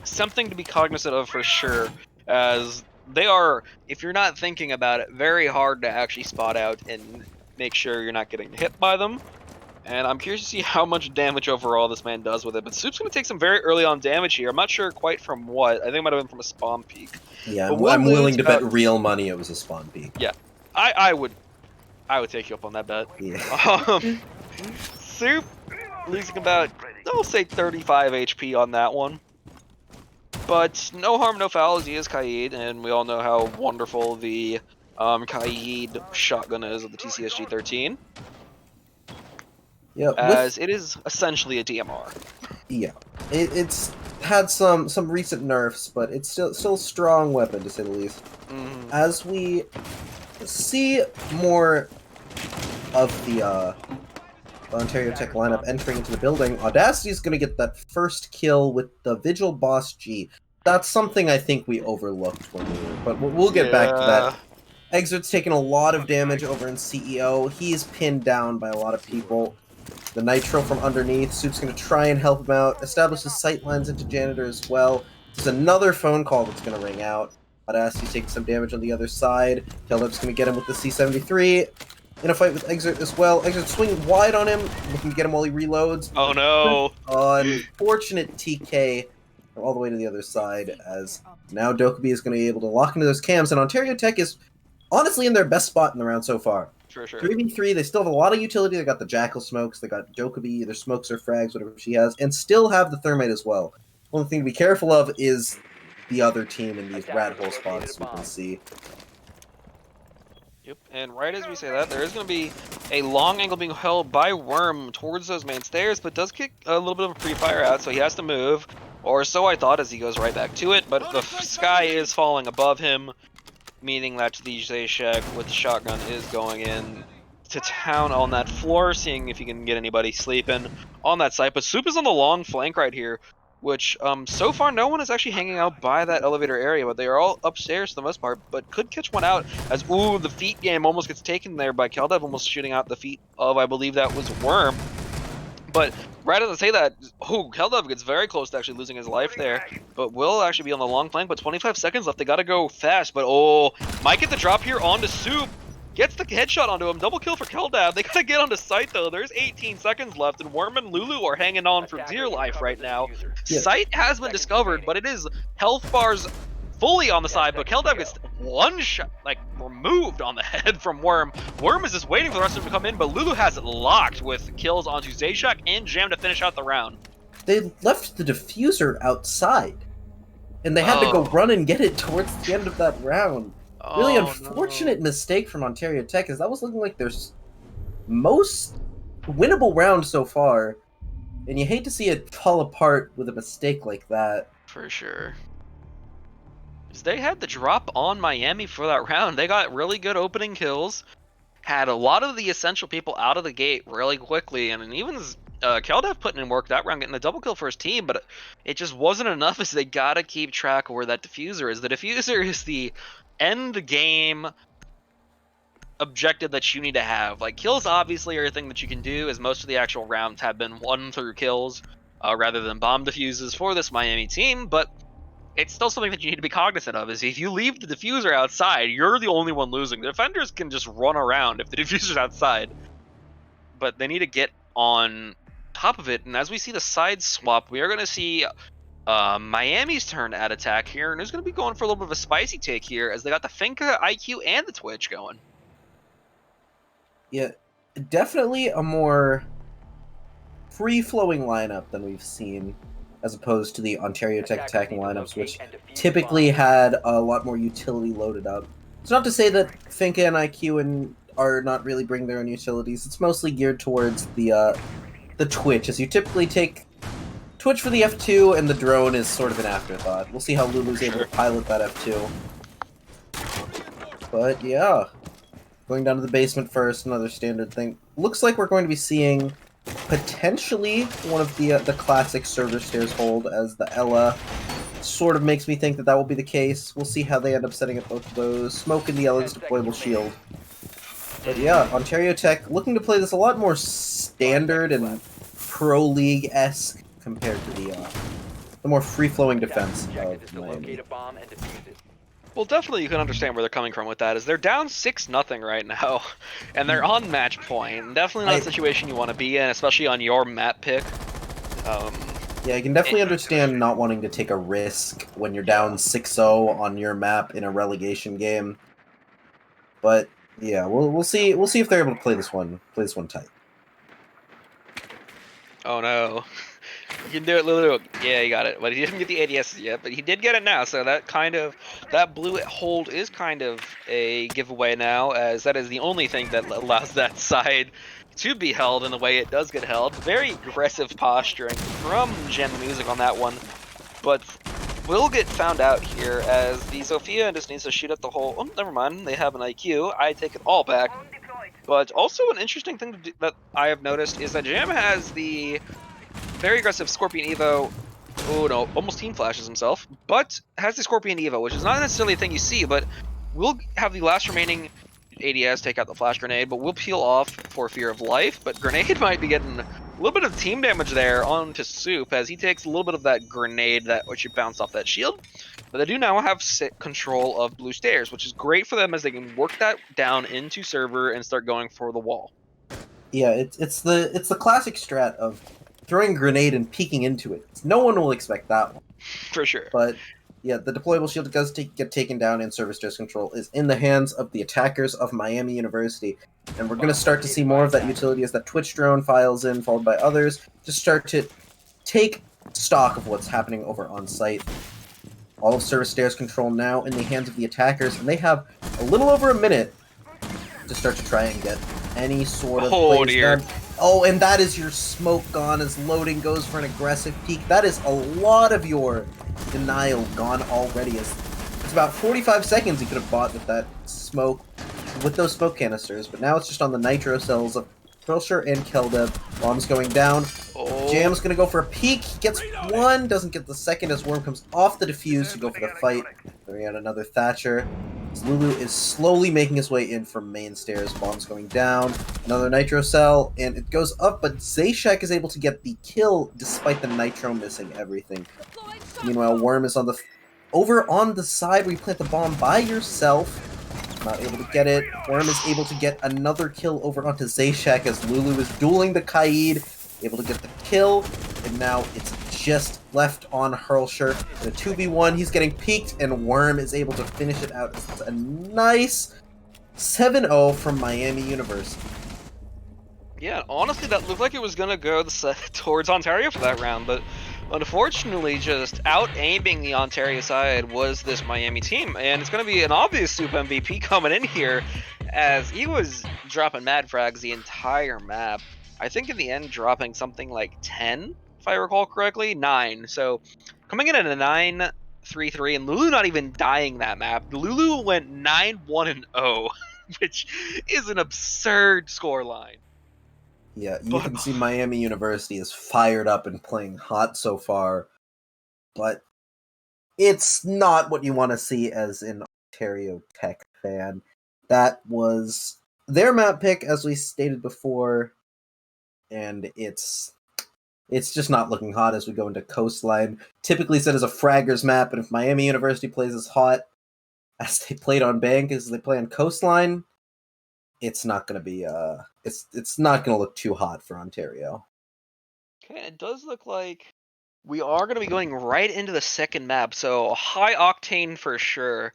Something to be cognizant of for sure, as they are, if you're not thinking about it, very hard to actually spot out and make sure you're not getting hit by them. And I'm curious to see how much damage overall this man does with it. But Soup's going to take some very early on damage here. I'm not sure quite from what. I think it might have been from a spawn peak. Yeah, I'm willing to bet real money it was a spawn peak. Yeah, I would I would take you up on that bet. Yeah. Soup losing about, I'll say 35 HP on that one. But no harm, no foul as he is Kaid, and we all know how wonderful the Kaid shotgun is of the TCSG-13, Yeah, as it is essentially a DMR. yeah, it's had some recent nerfs, but it's still a strong weapon to say the least. Mm-hmm. As we see more of the Ontario Tech lineup entering into the building, Audacity is going to get that first kill with the Vigil Boss G. That's something I think we overlooked when we were, but we'll get back to that. Exit's taking a lot of damage over in CEO. He's pinned down by a lot of people. The Nitro from underneath. Soup's going to try and help him out. Establishes sight lines into Janitor as well. There's another phone call that's going to ring out. Audacity's taking some damage on the other side. Keldev's going to get him with the C-73. In a fight with Exert as well. Exert swinging wide on him, looking to get him while he reloads. Oh no! Unfortunate TK all the way to the other side, as now Dokkaebi is going to be able to lock into those cams, and Ontario Tech is honestly in their best spot in the round so far. For sure. 3v3, they still have a lot of utility. They got the Jackal smokes, they got Dokkaebi, either smokes or frags, whatever she has, and still have the Thermite as well. Only thing to be careful of is the other team in these rat hole spots we can see. Yep, and right as we say that, there is going to be a long angle being held by Worm towards those main stairs, but does kick a little bit of a pre-fire out, so he has to move, or so I thought as he goes right back to it, but the sky is falling above him, meaning that the Zayshek with the shotgun is going in to town on that floor, seeing if he can get anybody sleeping on that site, but Soup is on the long flank right here, which so far no one is actually hanging out by that elevator area, but they are all upstairs for the most part, but could catch one out as, ooh, the feet game almost gets taken there by Keldev, almost shooting out the feet of, I believe that was Worm. But right as I say that, oh, Keldev gets very close to actually losing his life there, but will actually be on the long flank, but 25 seconds left, they gotta go fast, but oh, might get the drop here onto Soup. Gets the headshot onto him. Double kill for Keldab. They gotta get onto site though. There's 18 seconds left, and Worm and Lulu are hanging on for dear life right now. Yeah. Site has been discovered, but it is health bars fully on the side. But Keldab gets one shot, like removed on the head from Worm. Worm is just waiting for the rest of them to come in, but Lulu has it locked with kills onto Zayshek and Jam to finish out the round. They left the diffuser outside, and they had to go run and get it towards the end of that round. Really unfortunate mistake from Ontario Tech, as that was looking like their most winnable round so far, and you hate to see it fall apart with a mistake like that. For sure. They had the drop on Miami for that round. They got really good opening kills, had a lot of the essential people out of the gate really quickly, and even Keldev putting in work that round, getting the double kill for his team, but it just wasn't enough, as they gotta keep track of where that diffuser is. The diffuser is the end game objective that you need to have. Like, kills obviously are a thing that you can do, as most of the actual rounds have been won through kills rather than bomb diffuses for this Miami team, but it's still something that you need to be cognizant of, is if you leave the diffuser outside, you're the only one losing. The defenders can just run around if the diffuser's outside, but they need to get on top of it. And as we see the side swap, we are going to see Miami's turn at attack here, and who's going to be going for a little bit of a spicy take here, as they got the Finka, IQ, and the Twitch going. Yeah, definitely a more free-flowing lineup than we've seen, as opposed to the Ontario Tech attacking lineups, which typically had a lot more utility loaded up. It's not to say that Finka and IQ are not really bringing their own utilities. It's mostly geared towards the Twitch, as you typically take Twitch for the F2, and the drone is sort of an afterthought. We'll see how Lulu's able to pilot that F2. But yeah, going down to the basement first, another standard thing. Looks like we're going to be seeing potentially one of the classic server stairs hold, as the Ella sort of makes me think that will be the case. We'll see how they end up setting up both of those. Smoke in the Ella's deployable shield. But yeah, Ontario Tech looking to play this a lot more standard and Pro League-esque compared to the more free-flowing defense of Miami. Well, definitely you can understand where they're coming from with that, as they're down 6-0 right now, and they're on match point. Definitely not a situation you want to be in, especially on your map pick. Yeah, I can definitely understand not wanting to take a risk when you're down 6-0 on your map in a relegation game. But Yeah, we'll see if they're able to play this one tight. Oh no. You can do it, Lulu. Yeah, he got it. But he didn't get the ADS yet, but he did get it now. So that blue hold is kind of a giveaway now, as that is the only thing that allows that side to be held in the way it does get held. Very aggressive posturing from Gen Music on that one, but will get found out here as the Sophia just needs to shoot at the hole. Oh, never mind. They have an IQ. I take it all back. But also an interesting thing that I have noticed is that Jam has the very aggressive Scorpion Evo. Oh no, almost team flashes himself, but has the Scorpion Evo, which is not necessarily a thing you see, but will have the last remaining ADS take out the flash grenade, but will peel off for fear of life. But Grenade might be getting a little bit of team damage there onto Soup as he takes a little bit of that grenade that which should bounce off that shield. But they do now have control of blue stairs, which is great for them as they can work that down into server and start going for the wall. Yeah, it's the classic strat of throwing a grenade and peeking into it. No one will expect that one. For sure. But yeah, the deployable shield does get taken down, and service stairs control is in the hands of the attackers of Miami University. And we're going to start to see more of that utility as that Twitch drone files in, followed by others, to start to take stock of what's happening over on site. All of service stairs control now in the hands of the attackers, and they have a little over a minute to start to try and get any sort of plays done. Oh, and that is your smoke gone as loading goes for an aggressive peek. That is a lot of your denial gone already. As it's about 45 seconds he could have bought with that smoke, with those smoke canisters, but now it's just on the nitro cells of Hurlsher and Keldeb. Bombs going down. Oh. Jam's gonna go for a peek. He gets one, doesn't get the second as Worm comes off the defuse to go for the fight. Then we got another Thatcher. Lulu is slowly making his way in from main stairs. Bombs going down. Another nitro cell, and it goes up, but Zayshack is able to get the kill despite the nitro missing everything. Meanwhile, Worm is over on the side where you plant the bomb by yourself. Not able to get it. Worm is able to get another kill over onto Zayshack as Lulu is dueling the Kaid. Able to get the kill, and now it's just left on Hurlsher. In a 2v1, he's getting peeked, and Worm is able to finish it out. It's a nice 7-0 from Miami University. Yeah, honestly, that looked like it was going to go towards Ontario for that round, but unfortunately, just out-aiming the Ontario side was this Miami team, and it's going to be an obvious Soup MVP coming in here, as he was dropping mad frags the entire map. I think in the end dropping something like 10, if I recall correctly, 9. So coming in at a 9-3-3, and Lulu not even dying that map. Lulu went 9-1-0, which is an absurd scoreline. Yeah, you can see Miami University is fired up and playing hot so far, but it's not what you want to see as an Ontario Tech fan. That was their map pick, as we stated before, and it's just not looking hot as we go into Coastline. Typically said as a fraggers map, and if Miami University plays as hot as they played on Bank as they play on Coastline, it's not going to be it's not going to look too hot for Ontario. Okay, it does look like we are going to be going right into the second map, so high octane for sure.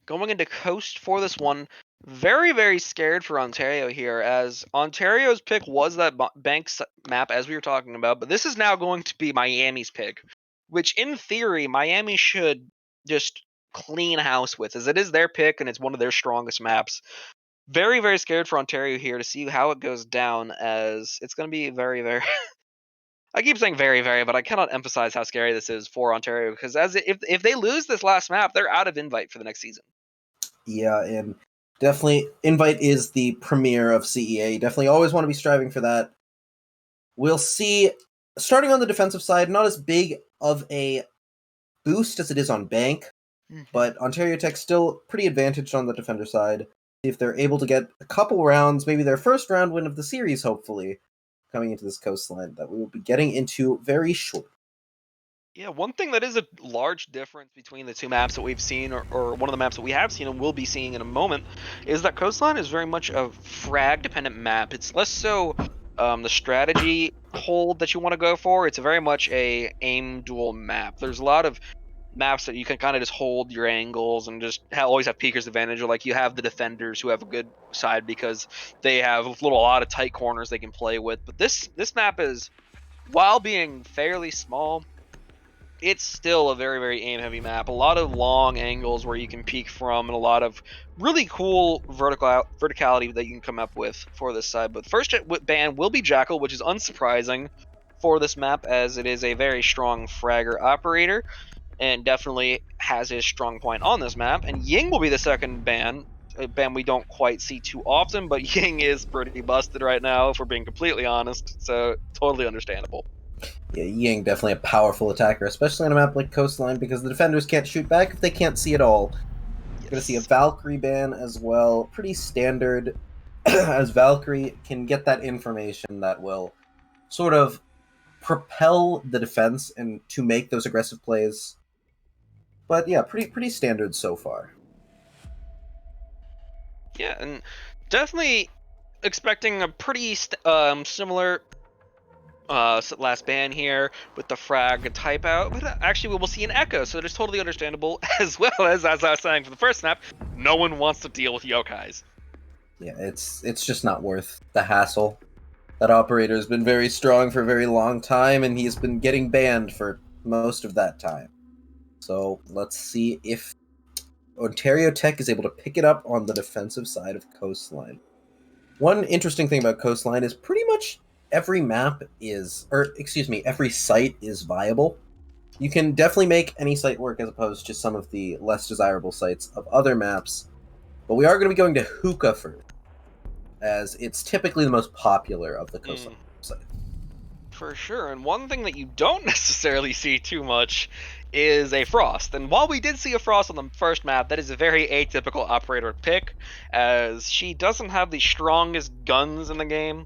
Going into Coast for this one. Very, very scared for Ontario here, as Ontario's pick was that Banks map, as we were talking about, but this is now going to be Miami's pick, which in theory, Miami should just clean house with, as it is their pick and it's one of their strongest maps. Very, very scared for Ontario here to see how it goes down, as it's going to be very, very... I keep saying very, very, but I cannot emphasize how scary this is for Ontario, because if they lose this last map, they're out of invite for the next season. Yeah, and definitely invite is the premier of CEA. You definitely always want to be striving for that. We'll see, starting on the defensive side, not as big of a boost as it is on Bank, but Ontario Tech still pretty advantaged on the defender side. If they're able to get a couple rounds, maybe their first round win of the series, hopefully, coming into this Coastline that we will be getting into very short. Yeah, one thing that is a large difference between the two maps that we've seen, or one of the maps that we have seen and will be seeing in a moment, is that Coastline is very much a frag-dependent map. It's less so the strategy hold that you want to go for. It's very much a aim duel map. There's a lot of maps that you can kind of just hold your angles and just always have peeker's advantage, or like you have the defenders who have a good side because they have a lot of tight corners they can play with. But this map is, while being fairly small, it's still a very, very aim heavy map. A lot of long angles where you can peek from, and a lot of really cool verticality that you can come up with for this side. But first ban will be Jackal, which is unsurprising for this map, as it is a very strong fragger operator and definitely has his strong point on this map. And Ying will be the second ban. A ban we don't quite see too often, but Ying is pretty busted right now, if we're being completely honest. So totally understandable. Yeah, Ying definitely a powerful attacker, especially on a map like Coastline, because the defenders can't shoot back if they can't see at all. Yes. Gonna see a Valkyrie ban as well. Pretty standard, as Valkyrie can get that information that will sort of propel the defense and to make those aggressive plays. But yeah, pretty standard so far. Yeah, and definitely expecting a pretty similar last ban here with the frag type out, but actually we will see an echo, so it is totally understandable. As well as I was saying for the first snap, no one wants to deal with yokais. Yeah, it's just not worth the hassle. That operator has been very strong for a very long time, and he's been getting banned for most of that time. So let's see if Ontario Tech is able to pick it up on the defensive side of Coastline. One interesting thing about Coastline is pretty much every map is, or excuse me, every site is viable. You can definitely make any site work as opposed to some of the less desirable sites of other maps. But we are going to be going to Hookah first, as it's typically the most popular of the Coastline sites. For sure, and one thing that you don't necessarily see too much is a Frost. And while we did see a Frost on the first map, that is a very atypical operator pick, as she doesn't have the strongest guns in the game.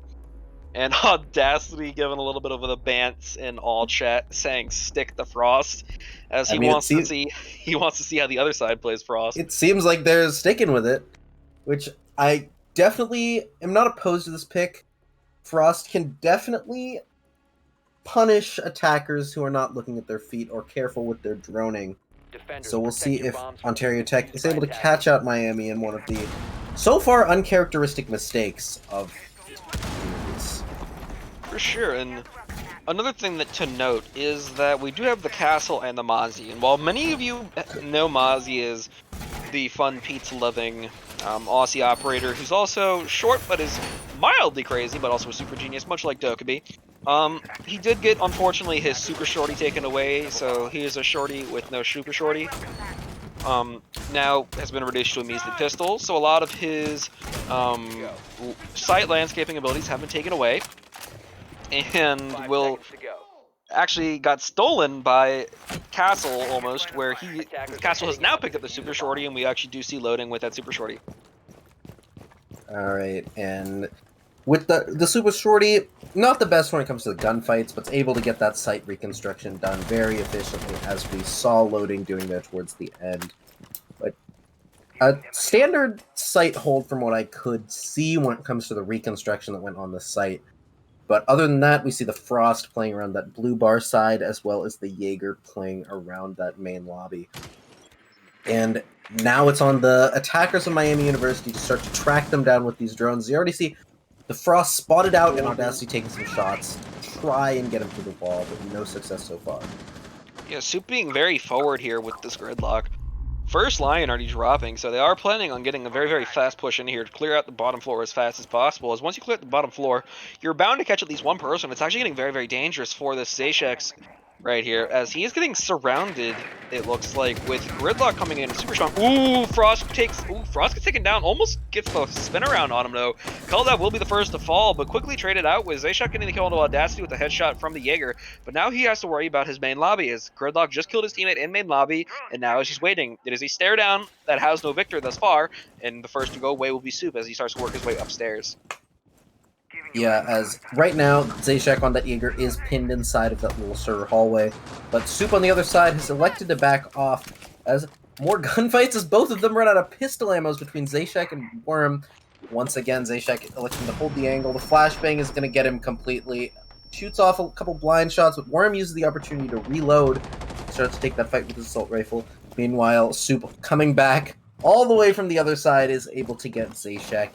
And Audacity giving a little bit of the bants in all chat, saying "stick the Frost," as he wants to see how the other side plays Frost. It seems like they're sticking with it, which I definitely am not opposed to this pick. Frost can definitely punish attackers who are not looking at their feet or careful with their droning. So we'll see if Ontario Tech is able to catch out Miami in one of the so far uncharacteristic mistakes of these. For sure, and another thing that to note is that we do have the Castle and the Mozzie, and while many of you know Mozzie is the fun pizza-loving Aussie operator who's also short but is mildly crazy, but also a super genius, much like Dokkaebi. He did get, unfortunately, his super shorty taken away, so he is a shorty with no super shorty. Now has been reduced to a measly pistol, so a lot of his sight landscaping abilities have been taken away, and will actually got stolen by Castle almost, where Castle has now picked up the super shorty, and we actually do see loading with that super shorty. Alright, and with the super shorty, not the best when it comes to the gunfights, but it's able to get that site reconstruction done very efficiently, as we saw loading doing there towards the end. But a standard site hold from what I could see when it comes to the reconstruction that went on the site. But other than that, we see the Frost playing around that blue bar side, as well as the Jaeger playing around that main lobby. And now it's on the attackers of Miami University to start to track them down with these drones. You already see the Frost spotted out and Audacity taking some shots. Try and get him through the wall, but no success so far. Yeah, Soup being very forward here with this gridlock. First line already dropping, so they are planning on getting a very, very fast push in here to clear out the bottom floor as fast as possible. As once you clear out the bottom floor, you're bound to catch at least one person. It's actually getting very, very dangerous for this Zayshex right here, as he is getting surrounded, it looks like, with Gridlock coming in super strong. Ooh, Frost gets taken down, almost gets the spin around on him though. Kaldav will be the first to fall, but quickly traded out with Zayshex getting the kill into Audacity with a headshot from the Jaeger. But now he has to worry about his main lobby, as Gridlock just killed his teammate in main lobby, and now he's just waiting. It is a stare down that has no victor thus far, and the first to go away will be Soup as he starts to work his way upstairs. Yeah, as right now, Zayshex on that Jaeger is pinned inside of that little server hallway, but Soup on the other side has elected to back off as more gunfights as both of them run out of pistol ammos between Zayshex and Worm. Once again, Zayshex electing to hold the angle. The flashbang is going to get him completely. Shoots off a couple blind shots, but Worm uses the opportunity to reload. starts to take that fight with his assault rifle. Meanwhile, Soup coming back all the way from the other side is able to get Zayshack.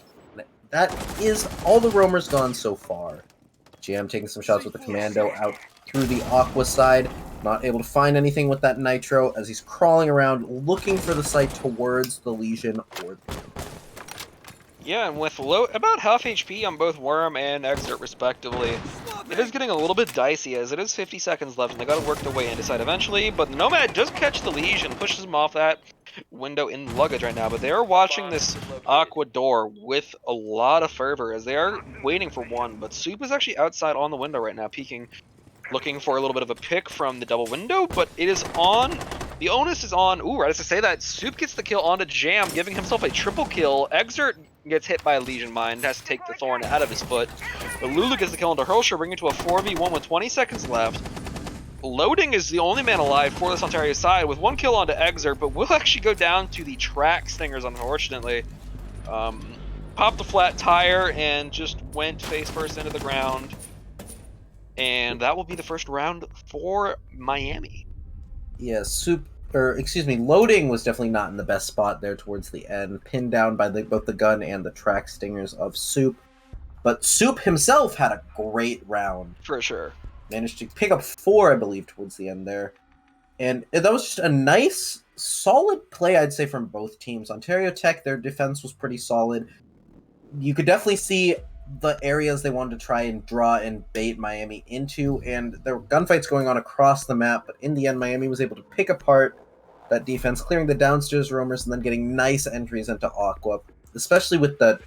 That is all the roamers gone so far. Jam taking some shots with the Commando out through the Aqua side. Not able to find anything with that Nitro as he's crawling around looking for the site towards the Legion or the... Yeah, and with about half HP on both Worm and Exert respectively, it is getting a little bit dicey as it is 50 seconds left and they gotta work their way into side eventually, but Nomad does catch the Legion, pushes him off that window in luggage right now, but they are watching this Aqua door with a lot of fervor as they are waiting for one, but Soup is actually outside on the window right now, peeking, looking for a little bit of a pick from the double window, but it is on. The onus is on. Ooh, right as I say that, Soup gets the kill onto Jam, giving himself a triple kill. Exert gets hit by a Legion Mine, has to take the Thorn out of his foot. But Lulu gets the kill onto Hurlsher, bringing it to a 4v1 with 20 seconds left. Loading is the only man alive for this Ontario side with one kill onto Exert, but will actually go down to the track stingers, unfortunately. Popped the flat tire and just went face first into the ground. And that will be the first round for Miami. Yeah, Loading was definitely not in the best spot there towards the end, pinned down by both the gun and the track stingers of Soup. But Soup himself had a great round. For sure. Managed to pick up 4, I believe, towards the end there. And that was just a nice, solid play, I'd say, from both teams. Ontario Tech, their defense was pretty solid. You could definitely see the areas they wanted to try and draw and bait Miami into, and there were gunfights going on across the map, but in the end, Miami was able to pick apart that defense, clearing the downstairs roamers and then getting nice entries into Aqua, especially with the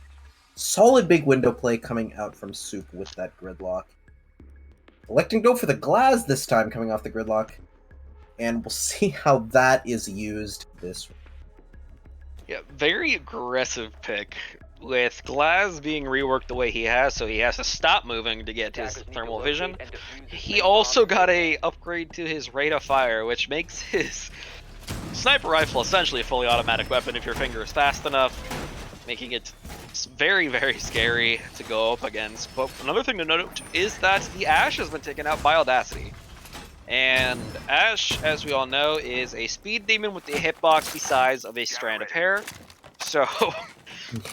solid big window play coming out from Soup with that gridlock. Electing to go for the Glass this time, coming off the gridlock, and we'll see how that is used this week. Yeah, very aggressive pick. With Glass being reworked the way he has, so he has to stop moving to get his thermal vision. He also got a upgrade to his rate of fire, which makes his sniper rifle essentially a fully automatic weapon if your finger is fast enough, making it very, very scary to go up against. But another thing to note is that the Ash has been taken out by Audacity. And Ash, as we all know, is a speed demon with the hitbox the size of a strand of hair. So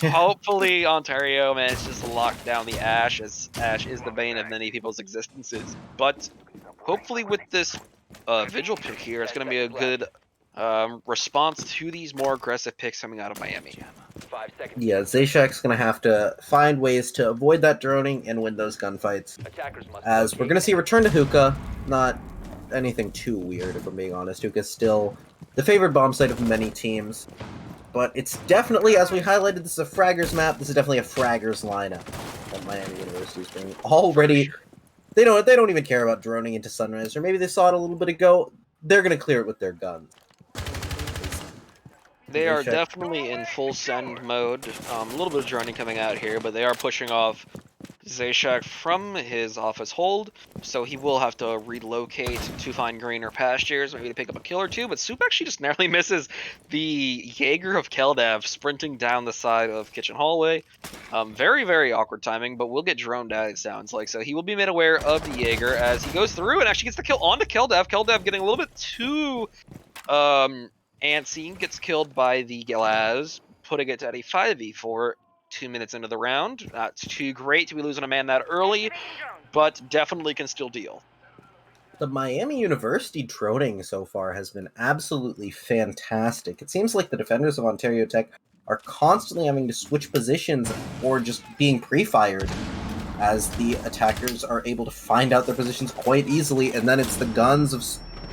hopefully Ontario manages to lock down the Ash, as Ash is the bane of many people's existences. But hopefully with this Vigil pick here, it's going to be a good response to these more aggressive picks coming out of Miami. Yeah, Zayshack's going to have to find ways to avoid that droning and win those gunfights. As we're going to see return to Hookah, not anything too weird if I'm being honest. Hookah's still the favored bomb site of many teams. But it's definitely, as we highlighted, this is a Fraggers map. This is definitely a Fraggers lineup that Miami University is bringing. Already, they don't even care about droning into Sunrise, or maybe they saw it a little bit ago. They're going to clear it with their guns. They are definitely in full send mode. A little bit of droning coming out here, but they are pushing off Zayshack from his office hold, so he will have to relocate to find greener pastures, maybe to pick up a kill or two, but Soup actually just narrowly misses the Jaeger of Keldav sprinting down the side of Kitchen Hallway. Very, very awkward timing, but will get droned out, it sounds like, so he will be made aware of the Jaeger as he goes through and actually gets the kill onto Keldav. Keldav getting a little bit too antsy, gets killed by the Galaz, putting it at a 5v4 2 minutes into the round. Not too great to be losing a man that early, but definitely can still deal. The Miami University droning so far has been absolutely fantastic. It seems like the defenders of Ontario Tech are constantly having to switch positions or just being pre-fired, as the attackers are able to find out their positions quite easily, and then it's the guns of...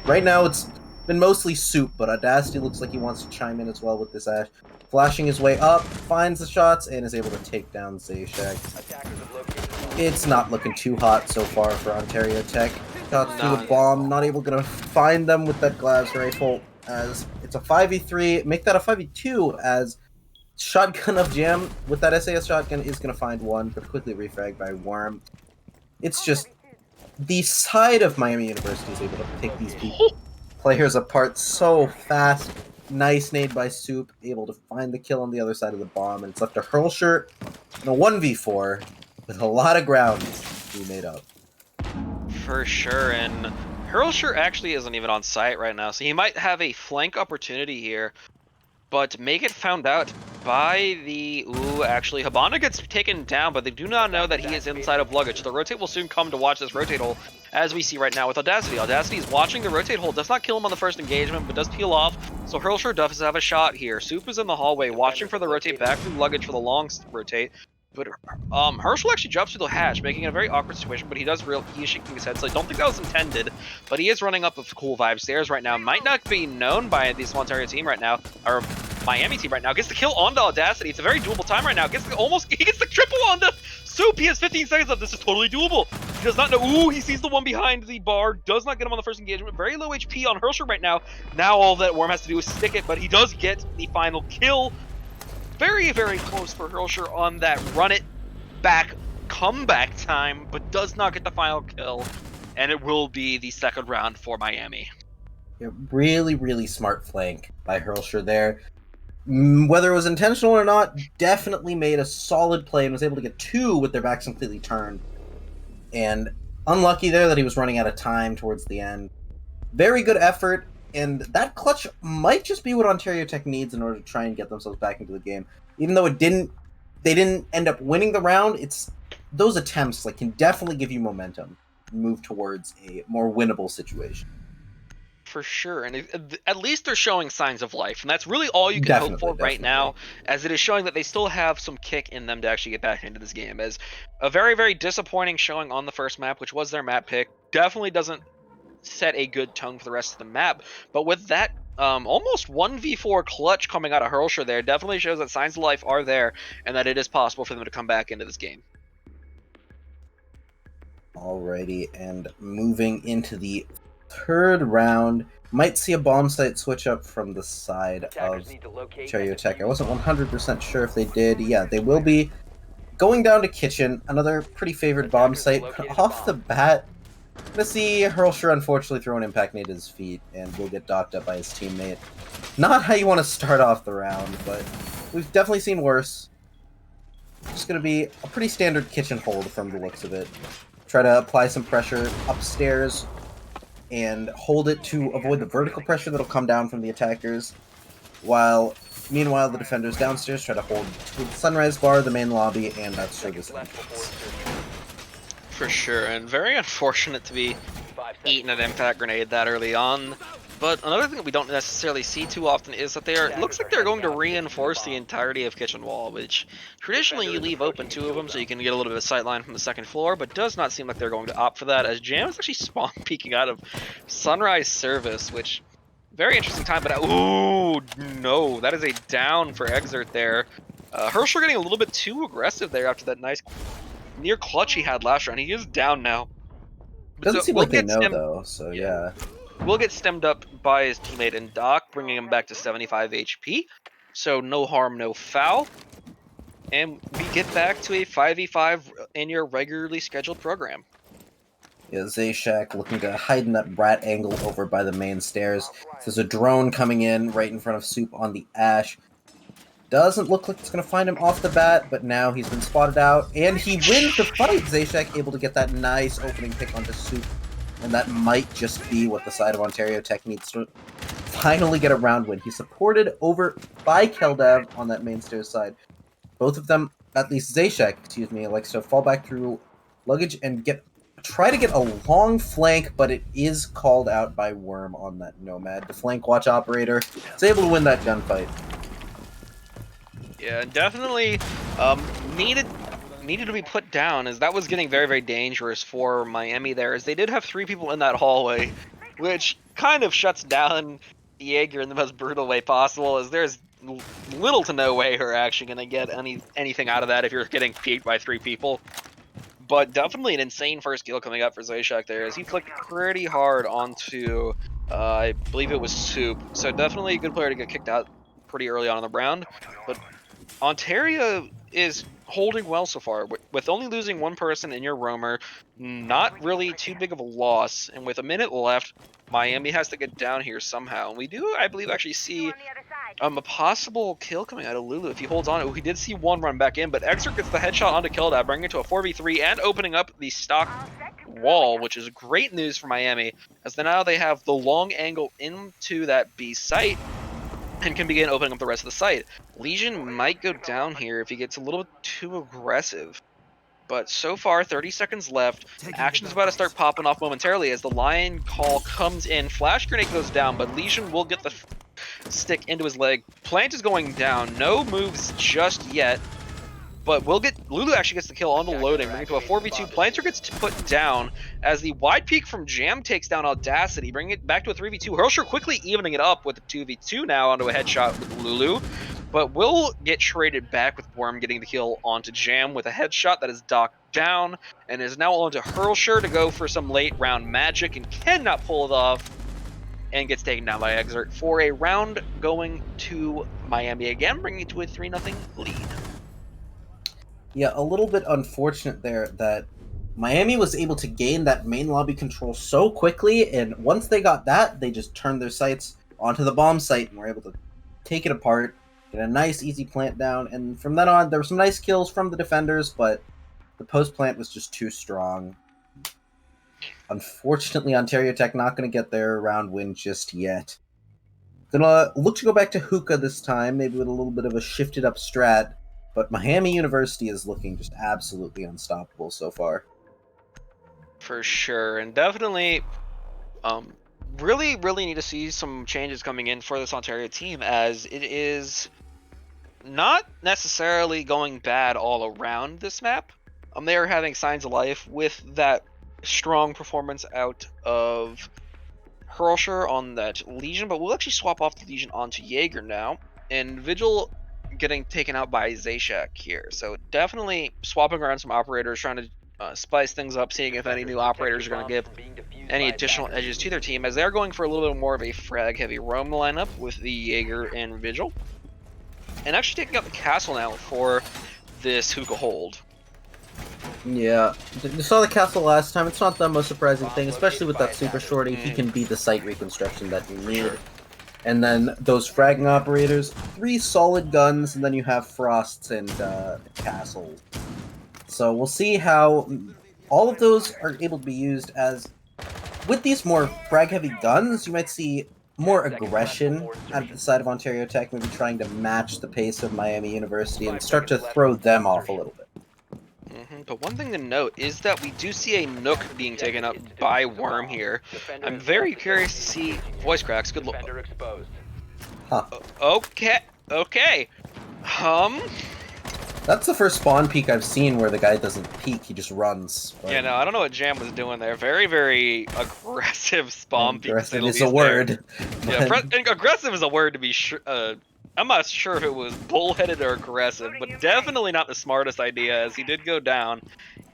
Right now it's been mostly Soup, but Audacity looks like he wants to chime in as well with this Ash. Flashing his way up, finds the shots, and is able to take down Zayshack. It's not looking too hot so far for Ontario Tech. Shots through the bomb, not able to find them with that Glass rifle, as it's a 5v3, make that a 5v2, as Shotgun of Jam with that SAS shotgun is going to find one, but quickly refragged by Worm. It's just, the side of Miami University is able to pick these players apart so fast. Nice nade by Soup, able to find the kill on the other side of the bomb, and it's left to Hurlsher in a 1v4 with a lot of ground to be made up. For sure, and Hurlsure actually isn't even on site right now, so he might have a flank opportunity here. But may get found out by the... Ooh, actually, Habana gets taken down, but they do not know that he is inside of luggage. The rotate will soon come to watch this rotate hole, as we see right now with Audacity. Audacity is watching the rotate hole, does not kill him on the first engagement, but does peel off, so Hurlsure does have a shot here. Soup is in the hallway, watching for the rotate back through luggage for the long rotate. But Herschel actually jumps through the hatch, making it a very awkward situation, but he is shaking his head, so I don't think that was intended. But he is running up with cool vibe stairs right now. Might not be known by the Ontario team right now, or Miami team right now. Gets the kill onto Audacity. It's a very doable time right now. He gets the triple onto Soup. He has 15 seconds left. This is totally doable. He does not know. Ooh, he sees the one behind the bar. Does not get him on the first engagement. Very low HP on Herschel right now. Now all that Worm has to do is stick it, but he does get the final kill. Very, very close for Hurlsure on that run it back comeback time, but does not get the final kill, and it will be the second round for Miami. Yeah, really, really smart flank by Hurlsure there. Whether it was intentional or not, definitely made a solid play and was able to get 2 with their backs completely turned. And unlucky there that he was running out of time towards the end. Very good effort. And that clutch might just be what Ontario Tech needs in order to try and get themselves back into the game. Even though they didn't end up winning the round, it's those attempts can definitely give you momentum and move towards a more winnable situation. For sure, and at least they're showing signs of life, and that's really all you can hope for right now, as it is showing that they still have some kick in them to actually get back into this game. As a very, very disappointing showing on the first map, which was their map pick, definitely doesn't set a good tone for the rest of the map, but with that almost 1v4 clutch coming out of Hurlsure there, definitely shows that signs of life are there, and that it is possible for them to come back into this game. Alrighty, and moving into the third round, might see a bomb site switch up from the side of Ontario Tech. I wasn't 100% sure if they did. Yeah, they will be going down to Kitchen, another pretty favored bomb site. But off the bat, I'm gonna see Hurlsure unfortunately throw an impact nade at his feet, and will get docked up by his teammate. Not how you want to start off the round, but we've definitely seen worse. Just gonna be a pretty standard Kitchen hold from the looks of it. Try to apply some pressure upstairs and hold it to avoid the vertical pressure that'll come down from the attackers, while meanwhile the defenders downstairs try to hold the Sunrise Bar, the main lobby, and that service entrance. For sure, and very unfortunate to be eating an impact grenade that early on. But another thing that we don't necessarily see too often is that it looks like they're going to reinforce the entirety of Kitchen Wall, which traditionally you leave open 2 of them so you can get a little bit of sightline from the second floor, but does not seem like they're going to opt for that, as Jam is actually spawn peeking out of Sunrise Service, which, very interesting time, but ooh, no, that is a down for Exert there. Herschel getting a little bit too aggressive there after that nice near clutch he had last round. He is down now. Doesn't seem like they know, though, so yeah. Will get stemmed up by his teammate in Doc, bringing him back to 75 HP. So no harm, no foul. And we get back to a 5v5 in your regularly scheduled program. Yeah, Zayshack looking to hide in that rat angle over by the main stairs. There's a drone coming in right in front of Soup on the Ash. Doesn't look like it's going to find him off the bat, but now he's been spotted out, and he wins the fight! Zayshack able to get that nice opening pick onto Soup. And that might just be what the side of Ontario Tech needs to finally get a round win. He's supported over by Keldav on that main stairs side. Both of them, at least Zayshack, likes to fall back through luggage and try to get a long flank, but it is called out by Worm on that Nomad. The flank watch operator is able to win that gunfight. Yeah, definitely needed to be put down, as that was getting very, very dangerous for Miami there, as they did have 3 people in that hallway, which kind of shuts down Jaeger in the most brutal way possible, as there's little to no way you're actually going to get anything out of that if you're getting peeked by 3 people. But definitely an insane first kill coming up for Zayshack there, as he flicked pretty hard onto, I believe it was Soup. So definitely a good player to get kicked out pretty early on in the round, but Ontario is holding well so far, with only losing one person in your roamer, not really too big of a loss, and with a minute left, Miami has to get down here somehow. And we do, I believe, actually see a possible kill coming out of Lulu if he holds on. We did see one run back in, but Exert gets the headshot onto Kildab, bringing it to a 4v3 and opening up the stock wall, which is great news for Miami, as now they have the long angle into that B site and can begin opening up the rest of the site. Legion might go down here if he gets a little bit too aggressive. But so far, 30 seconds left. Action's about to start popping off momentarily as the Lion Call comes in. Flash Grenade goes down, but Legion will get the stick into his leg. Plant is going down. No moves just yet. But Lulu actually gets the kill on the loading, bringing it to a 4v2. Planter gets put down as the wide peek from Jam takes down Audacity, bringing it back to a 3v2. Hurlsher quickly evening it up with a 2v2 now onto a headshot with Lulu. But will get traded back with Worm getting the kill onto Jam with a headshot that is docked down, and is now onto Hurlsher to go for some late round magic and cannot pull it off, and gets taken down by Exert for a round going to Miami again, bringing it to a 3-0 lead. Yeah, a little bit unfortunate there that Miami was able to gain that main lobby control so quickly, and once they got that, they just turned their sights onto the bomb site and were able to take it apart, get a nice easy plant down, and from then on, there were some nice kills from the defenders, but the post plant was just too strong. Unfortunately, Ontario Tech not going to get their round win just yet. Gonna look to go back to Hookah this time, maybe with a little bit of a shifted up strat, but Miami University is looking just absolutely unstoppable so far. For sure, and definitely really need to see some changes coming in for this Ontario team, as it is not necessarily going bad all around this map. They are having signs of life with that strong performance out of Hurlsher on that Legion, but we'll actually swap off the Legion onto Jaeger now, and Vigil getting taken out by Zayshack here. So definitely swapping around some operators, trying to spice things up, seeing if any new operators are going to give any additional edges to their team, as they're going for a little bit more of a frag-heavy roam lineup with the Jaeger and Vigil. And actually taking out the castle now for this Hookah hold. Yeah, you saw the castle last time. It's not the most surprising thing, especially with that super shorty. He can be the site reconstruction that you need. And then those fragging operators, 3 solid guns, and then you have Frosts and Castle. So we'll see how all of those are able to be used, as with these more frag-heavy guns, you might see more aggression at the side of Ontario Tech, maybe trying to match the pace of Miami University and start to throw them off a little bit. But one thing to note is that we do see a Nook being taken up by Worm here. I'm very curious to see voice cracks. Good luck. Huh. Okay. That's the first spawn peek I've seen where the guy doesn't peek, he just runs. But... yeah, no, I don't know what Jam was doing there. Very aggressive spawn peek. Aggressive is a word. Yeah, aggressive is a word to be sure. I'm not sure if it was bullheaded or aggressive, but definitely not the smartest idea, as he did go down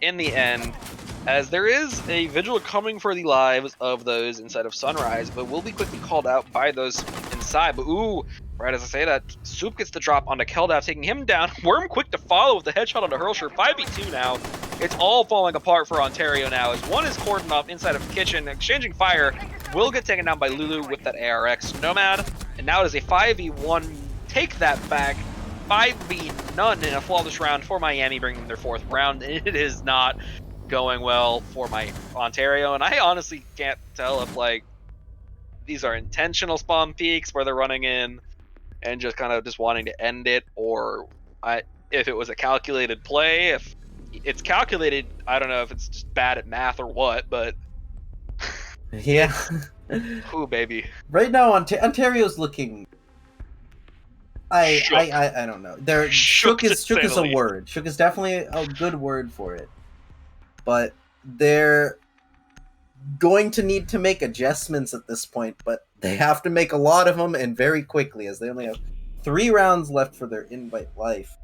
in the end, as there is a Vigil coming for the lives of those inside of Sunrise, but will be quickly called out by those inside. But ooh, right as I say that, Soup gets the drop onto Keldav, taking him down. Worm quick to follow with the headshot onto Hurlsher. 5v2 now. It's all falling apart for Ontario now, as one is cordoned off inside of Kitchen, exchanging fire, will get taken down by Lulu with that ARX Nomad, and now it is a 5v1. Take that back. 5v none in a flawless round for Miami, bringing their 4th round. It is not going well for my Ontario, and I honestly can't tell if like these are intentional spawn peaks where they're running in and just kind of just wanting to end it, or if it was a calculated play. If it's calculated, I don't know if it's just bad at math or what, but yeah. Ooh, baby. Right now, Ontario's looking. I don't know. Shook is a word. Shook is definitely a good word for it. But they're going to need to make adjustments at this point, but they have to make a lot of them, and very quickly, as they only have 3 rounds left for their invite life.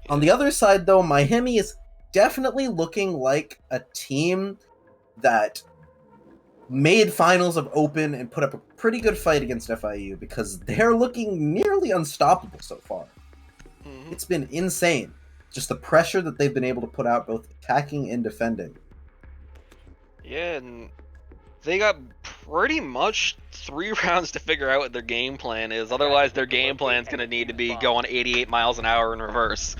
On the other side, though, Miami is definitely looking like a team that made finals of Open and put up a pretty good fight against FIU, because they're looking nearly unstoppable so far. It's been insane. Just the pressure that they've been able to put out, both attacking and defending. Yeah, and they got pretty much 3 rounds to figure out what their game plan is. Otherwise, their game plan is going to need to be going 88 miles an hour in reverse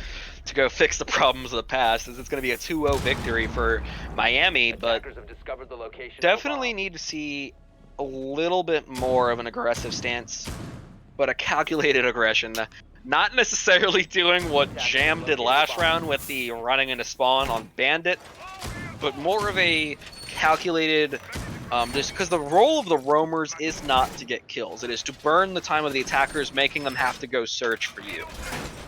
to go fix the problems of the past. As it's going to be a 2-0 victory for Miami, but definitely need to see a little bit more of an aggressive stance, but a calculated aggression. Not necessarily doing what Jam did last round with the running into spawn on Bandit, but more of a calculated, just because the role of the roamers is not to get kills. It is to burn the time of the attackers, making them have to go search for you.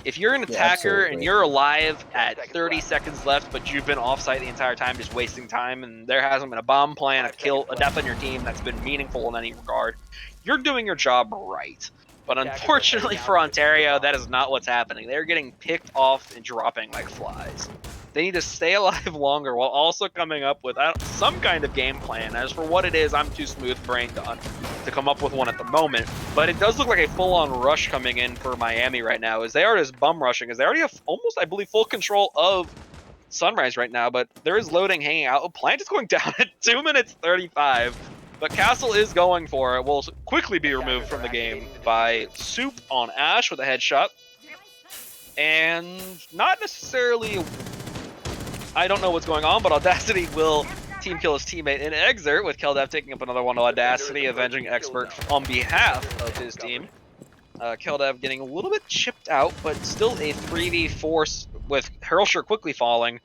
If you're an attacker and you're alive at 30 seconds left, but you've been offsite the entire time just wasting time, and there hasn't been a bomb plan, a kill, a death on your team that's been meaningful in any regard, you're doing your job right. But unfortunately for Ontario, that is not what's happening. They're getting picked off and dropping like flies. They need to stay alive longer while also coming up with some kind of game plan. As for what it is, I'm too smooth-brained on to come up with one at the moment. But it does look like a full-on rush coming in for Miami right now, as they are just bum rushing, as they already have almost, I believe, full control of Sunrise right now. But there is loading hanging out. Plant is going down at 2 minutes 35. But Castle is going for it. Will quickly be removed from the game by Soup on Ash with a headshot. And not necessarily... I don't know what's going on, but Audacity will team kill his teammate in Exert, with Keldev taking up another one to Audacity, avenging Expert on behalf of his team. Keldev getting a little bit chipped out, but still a 3v4 with Hurlsure quickly falling.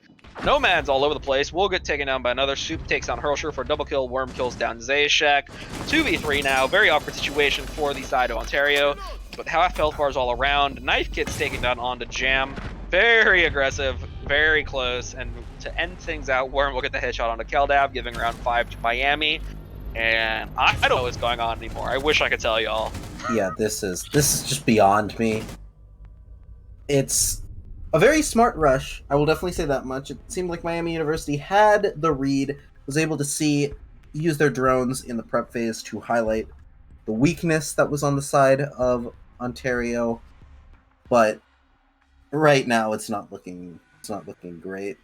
Nomads all over the place. Will get taken down by another. Soup takes on Hurlsure for a double kill. Worm kills down Zayshack. 2v3 now. Very awkward situation for the side of Ontario, but half health bars all around. Knife Kid's taking down onto Jam. Very aggressive, very close, and to end things out, Worm will get the headshot onto Keldav, giving round 5 to Miami. And I don't know what's going on anymore. I wish I could tell y'all. Yeah, this is just beyond me. It's a very smart rush. I will definitely say that much. It seemed like Miami University had the read, was able to use their drones in the prep phase to highlight the weakness that was on the side of Ontario, but right now it's not looking great,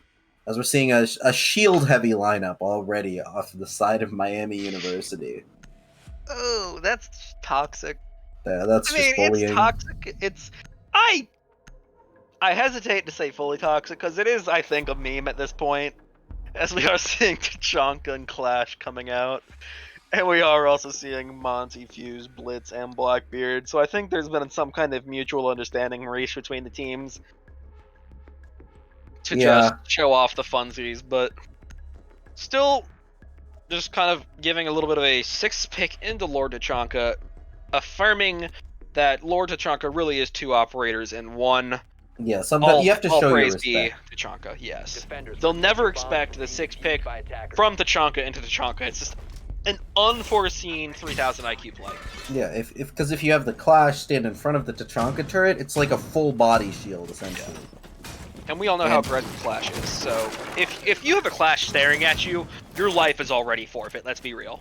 as we're seeing a shield heavy lineup already off the side of Miami University. Oh, that's toxic. Yeah, that's just bullying. It's toxic. I hesitate to say fully toxic, because it is, I think, a meme at this point, as we are seeing Tachanka and Clash coming out, and we are also seeing Monty, Fuse, Blitz, and Blackbeard, so I think there's been some kind of mutual understanding reached between the teams to just show off the funsies, but still just kind of giving a little bit of a 6th pick into Lord Tachanka, affirming that Lord Tachanka really is 2 operators in 1. Yeah, you have to show your respect. Be Tachanka, yes. They'll never expect the 6th pick from Tachanka into Tachanka. It's just an unforeseen 3000 IQ play. Yeah, because if you have the Clash stand in front of the Tachanka turret, it's like a full body shield, essentially. Yeah. And we all know how aggressive Clash is, so if you have a Clash staring at you, your life is already forfeit, let's be real.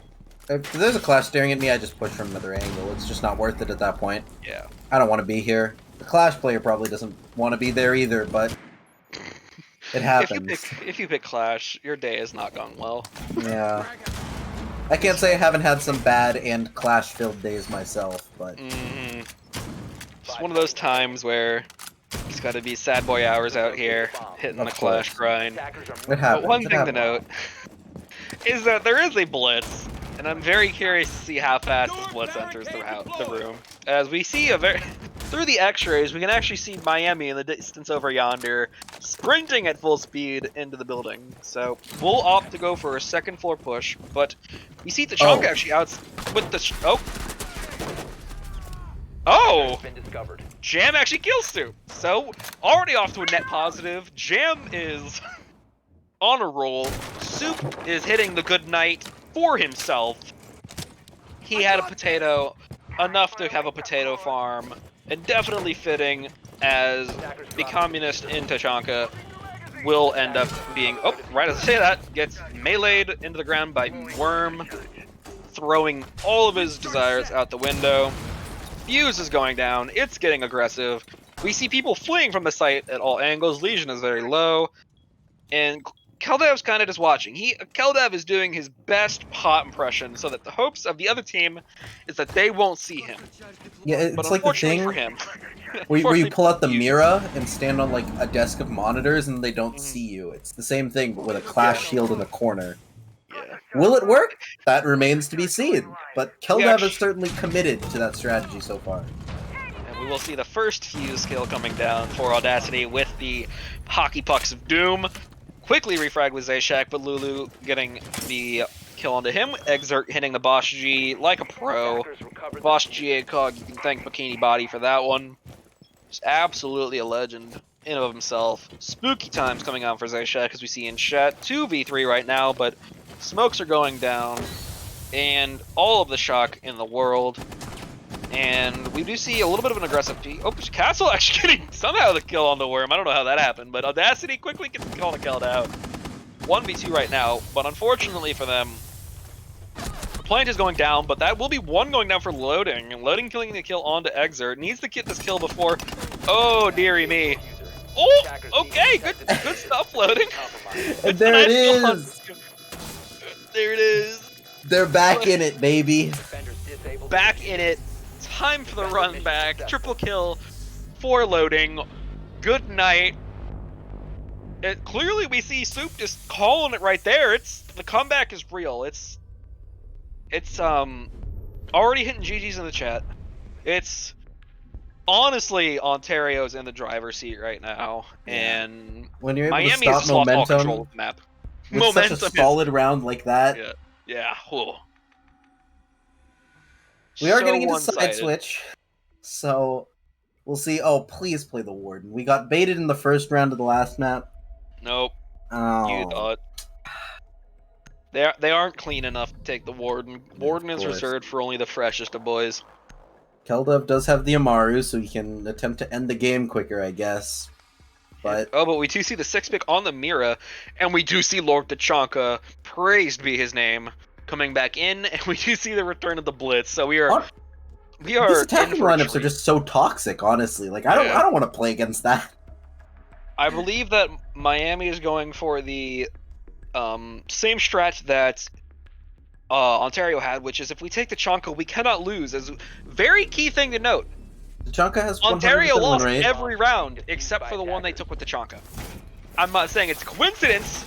If there's a Clash staring at me, I just push from another angle. It's just not worth it at that point. Yeah. I don't want to be here. The Clash player probably doesn't want to be there either, but it happens. If you pick Clash, your day has not gone well. Yeah. I can't say I haven't had some bad and Clash-filled days myself, but... Just one of those times where it's got to be sad boy hours out here, hitting the Clash grind. It happens. But one thing to note is that there is a Blitz, and I'm very curious to see how fast this Blitz enters the room. As we see through the x-rays, we can actually see Miami in the distance over yonder, sprinting at full speed into the building. So we'll opt to go for a 2nd floor push, but we see Tachanka actually out with the... Oh! Jam actually kills Soup. So already off to a net positive. Jam is on a roll. Soup is hitting the good night for himself. He had a potato, enough to have a potato farm, and definitely fitting as the communist in Tachanka will end up being, right as I say that, gets meleeed into the ground by Worm, throwing all of his desires out the window. Fuse is going down, it's getting aggressive. We see people fleeing from the site at all angles. Legion is very low, and Keldev's kind of just watching. Keldev is doing his best pot impression, so that the hopes of the other team is that they won't see him. Yeah, But it's like the unfortunately thing for him, where you pull out the you- mirror and stand on like a desk of monitors and they don't Mhm. see you. It's the same thing, but with a clash shield in the corner. Yeah. Will it work? That remains to be seen. But We Keldev actu- is certainly committed to that strategy so far. And we will see the first fuse kill coming down for Audacity with the hockey pucks of doom. Quickly refrag with Zayshack, but Lulu getting the kill onto him. Exert hitting the Bosch G like a pro. Bosch G ACOG, you can thank Bikini Body for that one. Just absolutely a legend in and of himself. Spooky times coming on for Zayshack as we see in chat. 2v3 right now, but smokes are going down. And all of the shock in the world. And we do see a little bit of an aggressive P. Oh, Castle actually getting somehow the kill on the Worm. I don't know how that happened, but Audacity quickly gets the kill on the Killed out. 1v2 right now, but unfortunately for them, the plant is going down, but that will be one going down for Loading. And Loading killing the kill onto Exert. Needs to get this kill before... Oh, dearie me. Oh, okay, good stuff, Loading. And there it is! There it is. They're back in it, baby. Back in it. Time for the run back. Triple kill for Loading. Good night. Clearly we see Soup just calling it right there. The comeback is real. It's already hitting GG's in the chat. It's honestly Ontario's in the driver's seat right now, and When you're able Miami to has stop just lost all control momentum of the map. with such a solid round like that, Yeah. Whoa. we are So getting into side one-sided. switch, so we'll see. Oh, please play the Warden. We got baited in the first round of the last map. Nope. Oh, You thought. They aren't clean enough to take the Warden. Warden is course. reserved for only the freshest of boys. Keldev does have the Amaru, so he can attempt to end the game quicker, I guess. But Oh, but we do see the 6-pick on the Mira, and we do see Lord Tachanka, praised be his name, coming back in, and we do see the return of the Blitz. So we are these in attacking for a lineups are treat. just so toxic, honestly. Like I don't want to play against that. I believe that Miami is going for the same strat that Ontario had, which is if we take the Tachanka, we cannot lose. As a very key thing to note. Tachanka has Ontario 100% lost win rate. every round except for the one they took with Tachanka. I'm not saying it's a coincidence.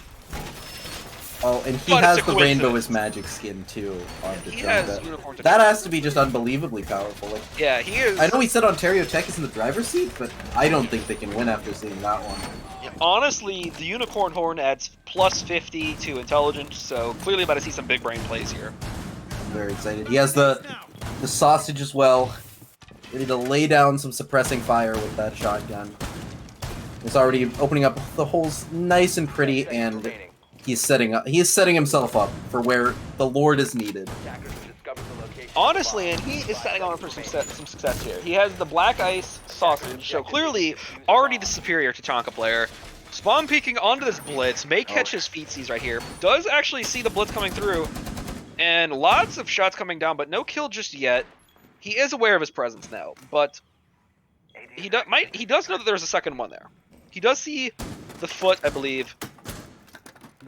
Oh, and he But it's has a the Rainbow coincidence. is Magic skin too on He has Tachanka. unicorn That Tachanka. has to be just unbelievably powerful. Like, Yeah, he is. I know we said Ontario Tech is in the driver's seat, but I don't think they can win after seeing that one. Honestly, the Unicorn Horn adds plus 50 to intelligence, so clearly about to see some big brain plays here. I'm very excited. He has the sausage as well. Ready to lay down some suppressing fire with that shotgun. He's already opening up the holes nice and pretty, and he's setting himself up for where the Lord is needed. Honestly, and he is setting on for some success here. He has the Black Ice Sausage, so clearly already the superior Tachanka player. Spawn peeking onto this Blitz, may catch his feetsies right here. Does actually see the Blitz coming through, and lots of shots coming down, but no kill just yet. He is aware of his presence now, but he does know that there's a second one there. He does see the foot, I believe,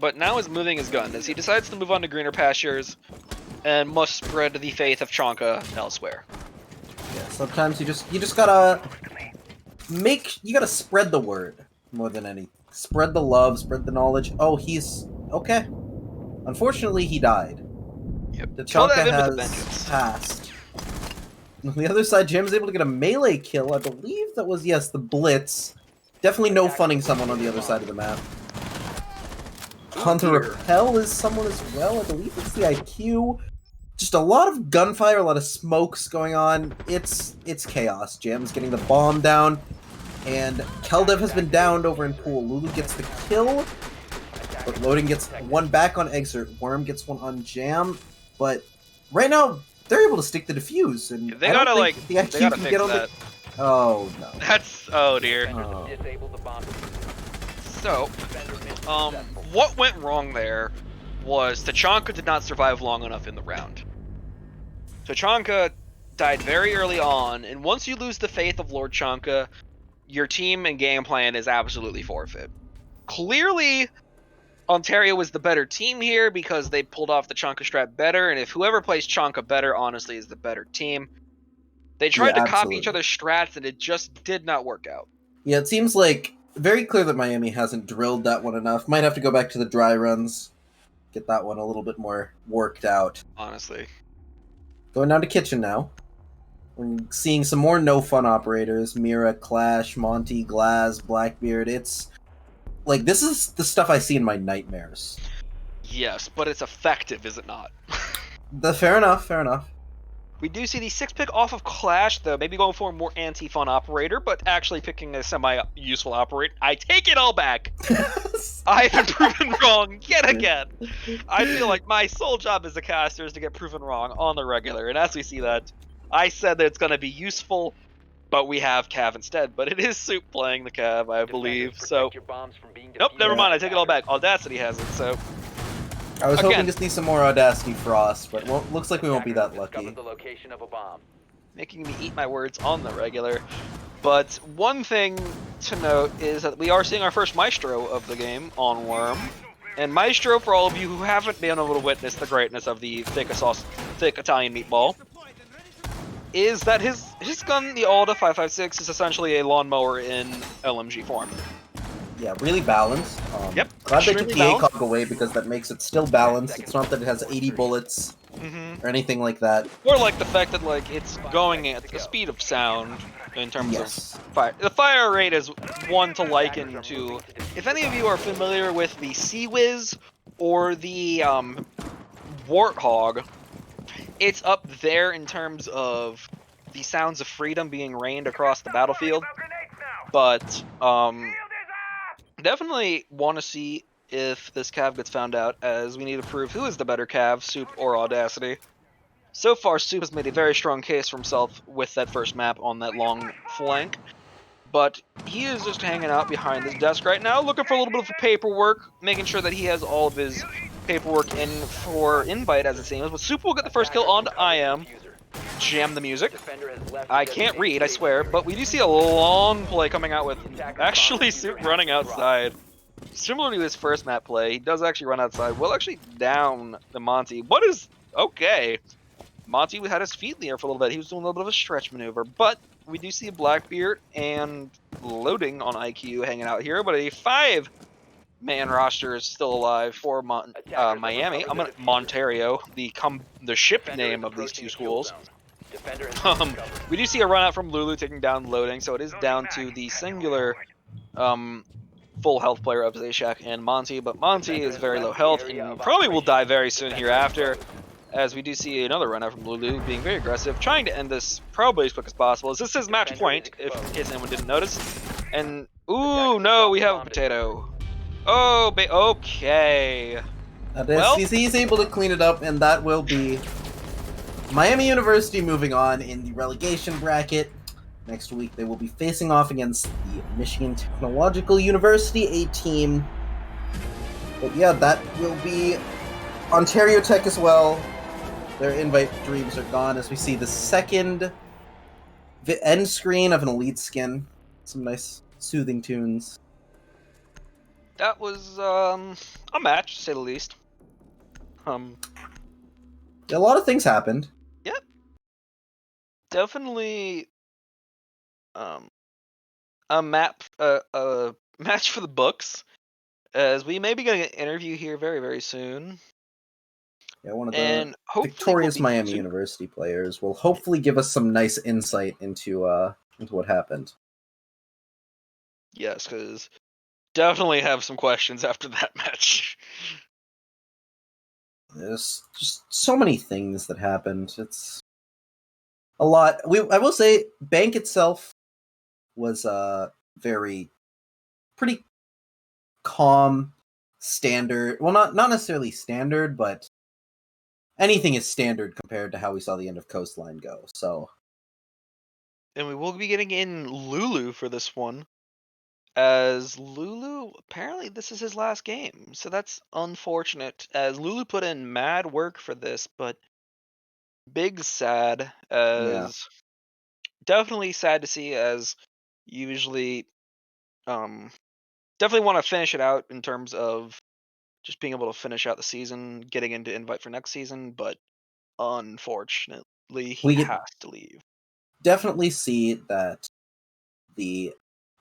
but now is moving his gun as he decides to move on to greener pastures and must spread the faith of Chonka elsewhere. Yeah, sometimes you just gotta spread the word more than anything. Spread the love, spread the knowledge. Oh, he's okay. Unfortunately, he died. Yep. The Kill that Chonka in with a has vengeance. passed. On the other side, Jam is able to get a melee kill. I believe that was, yes, the Blitz. Definitely no funning someone on the other side of the map. On the Repel is someone as well. I believe it's the IQ. Just a lot of gunfire, a lot of smokes going on. It's chaos. Jam's getting the bomb down, and Keldev has been downed over in pool. Lulu gets the kill, but Loading gets one back on Exert. Worm gets one on Jam, but right now they're able to stick the defuse, and They I don't gotta, think like, the they IQ gotta can fix get on that. the. Oh no. That's oh dear. Oh. So, what went wrong there was Tachanka did not survive long enough in the round. Tachanka died very early on, and once you lose the faith of Lord Chanka, your team and game plan is absolutely forfeit. Clearly, Ontario was the better team here because they pulled off the Chonka strat better, and if whoever plays Chonka better, honestly, is the better team. They tried to copy each absolutely. other's strats, and it just did not work out. Yeah, it seems like very clear that Miami hasn't drilled that one enough. Might have to go back to the dry runs, get that one a little bit more worked out. Honestly. Going down to kitchen now. We're seeing some more no fun operators: Mira, Clash, Monty, Glaz, Blackbeard. It's like this is the stuff I see in my nightmares. Yes, but it's effective, is it not? Fair enough, fair enough. We do see the 6-pick off of Clash, though, maybe going for a more anti-fun operator, but actually picking a semi-useful operator. I take it all back. I've been proven wrong yet again. I feel like my sole job as a caster is to get proven wrong on the regular, and as we see that, I said that it's going to be useful, but we have Cav instead. But it is Soup playing the Cav, I believe. So, nope, never mind. I take it all back. Audacity has it. So, I was hoping again, to see some more Audacity Frost, but looks like we won't be that lucky. making me eat my words on the regular. But one thing to note is that we are seeing our first Maestro of the game on Worm. And Maestro, for all of you who haven't been able to witness the greatness of the thick Italian meatball, is that his gun, the Alda 556, is essentially a lawnmower in LMG form. Yeah, really balanced. Yep, Glad they took extremely the balanced. ACOG away because that makes it still balanced. It's not that it has 80 bullets or anything like that. Or like the fact that like it's going at the speed of sound in terms Yes. of fire. The fire rate is one to liken to. If any of you are familiar with the Sea Whiz or the Warthog, it's up there in terms of the sounds of freedom being rained across the battlefield. But definitely want to see if this Cav gets found out, as we need to prove who is the better Cav, Soup or Audacity. So far, Soup has made a very strong case for himself with that first map on that long flank, but he is just hanging out behind his desk right now, looking for a little bit of paperwork, making sure that he has all of his paperwork in for invite, as it seems. But Soup will get the first kill on IM. Jam the music. I can't read, I swear, but we do see a long play coming out with actually Soup running outside. Similar to his first map play, he does actually run outside. Will actually down the Monty. What is okay? Monty had his feet in the air for a little bit. He was doing a little bit of a stretch maneuver, but we do see Blackbeard and Loading on IQ hanging out here, but a 5-man roster is still alive for Miami. I'm gonna Montario, the ship name of these two schools. We do see a run out from Lulu taking down Loading, so it is down to the singular full health player of Zayshack and Monty, but Monty is very low health and probably will die very soon hereafter, as we do see another run out from Lulu being very aggressive, trying to end this probably as quick as possible. As this is match point, if in case anyone didn't notice. And ooh, no, we have a potato. Oh, okay. Well, He's able to clean it up, and that will be Miami University moving on in the relegation bracket. Next week, they will be facing off against the Michigan Technological University, a team. But yeah, that will be Ontario Tech as well. Their invite dreams are gone as we see the second end screen of an Elite skin. Some nice soothing tunes. that was a match, to say the least. A lot of things happened. Yep. Definitely a match for the books, as we may be getting an interview here very, very soon. Yeah, one of And the victorious Miami University players will hopefully give us some nice insight into what happened. Yes, because definitely have some questions after that match. There's just so many things that happened. It's a lot. I will say, Bank itself was pretty calm, standard. Well, not necessarily standard, but anything is standard compared to how we saw the end of Coastline go. So, and we will be getting in Lulu for this one, as Lulu, apparently this is his last game, so that's unfortunate, as Lulu put in mad work for this, but big sad, as definitely sad to see, as usually definitely want to finish it out in terms of just being able to finish out the season, getting into invite for next season, but unfortunately he We could has to leave. definitely see that the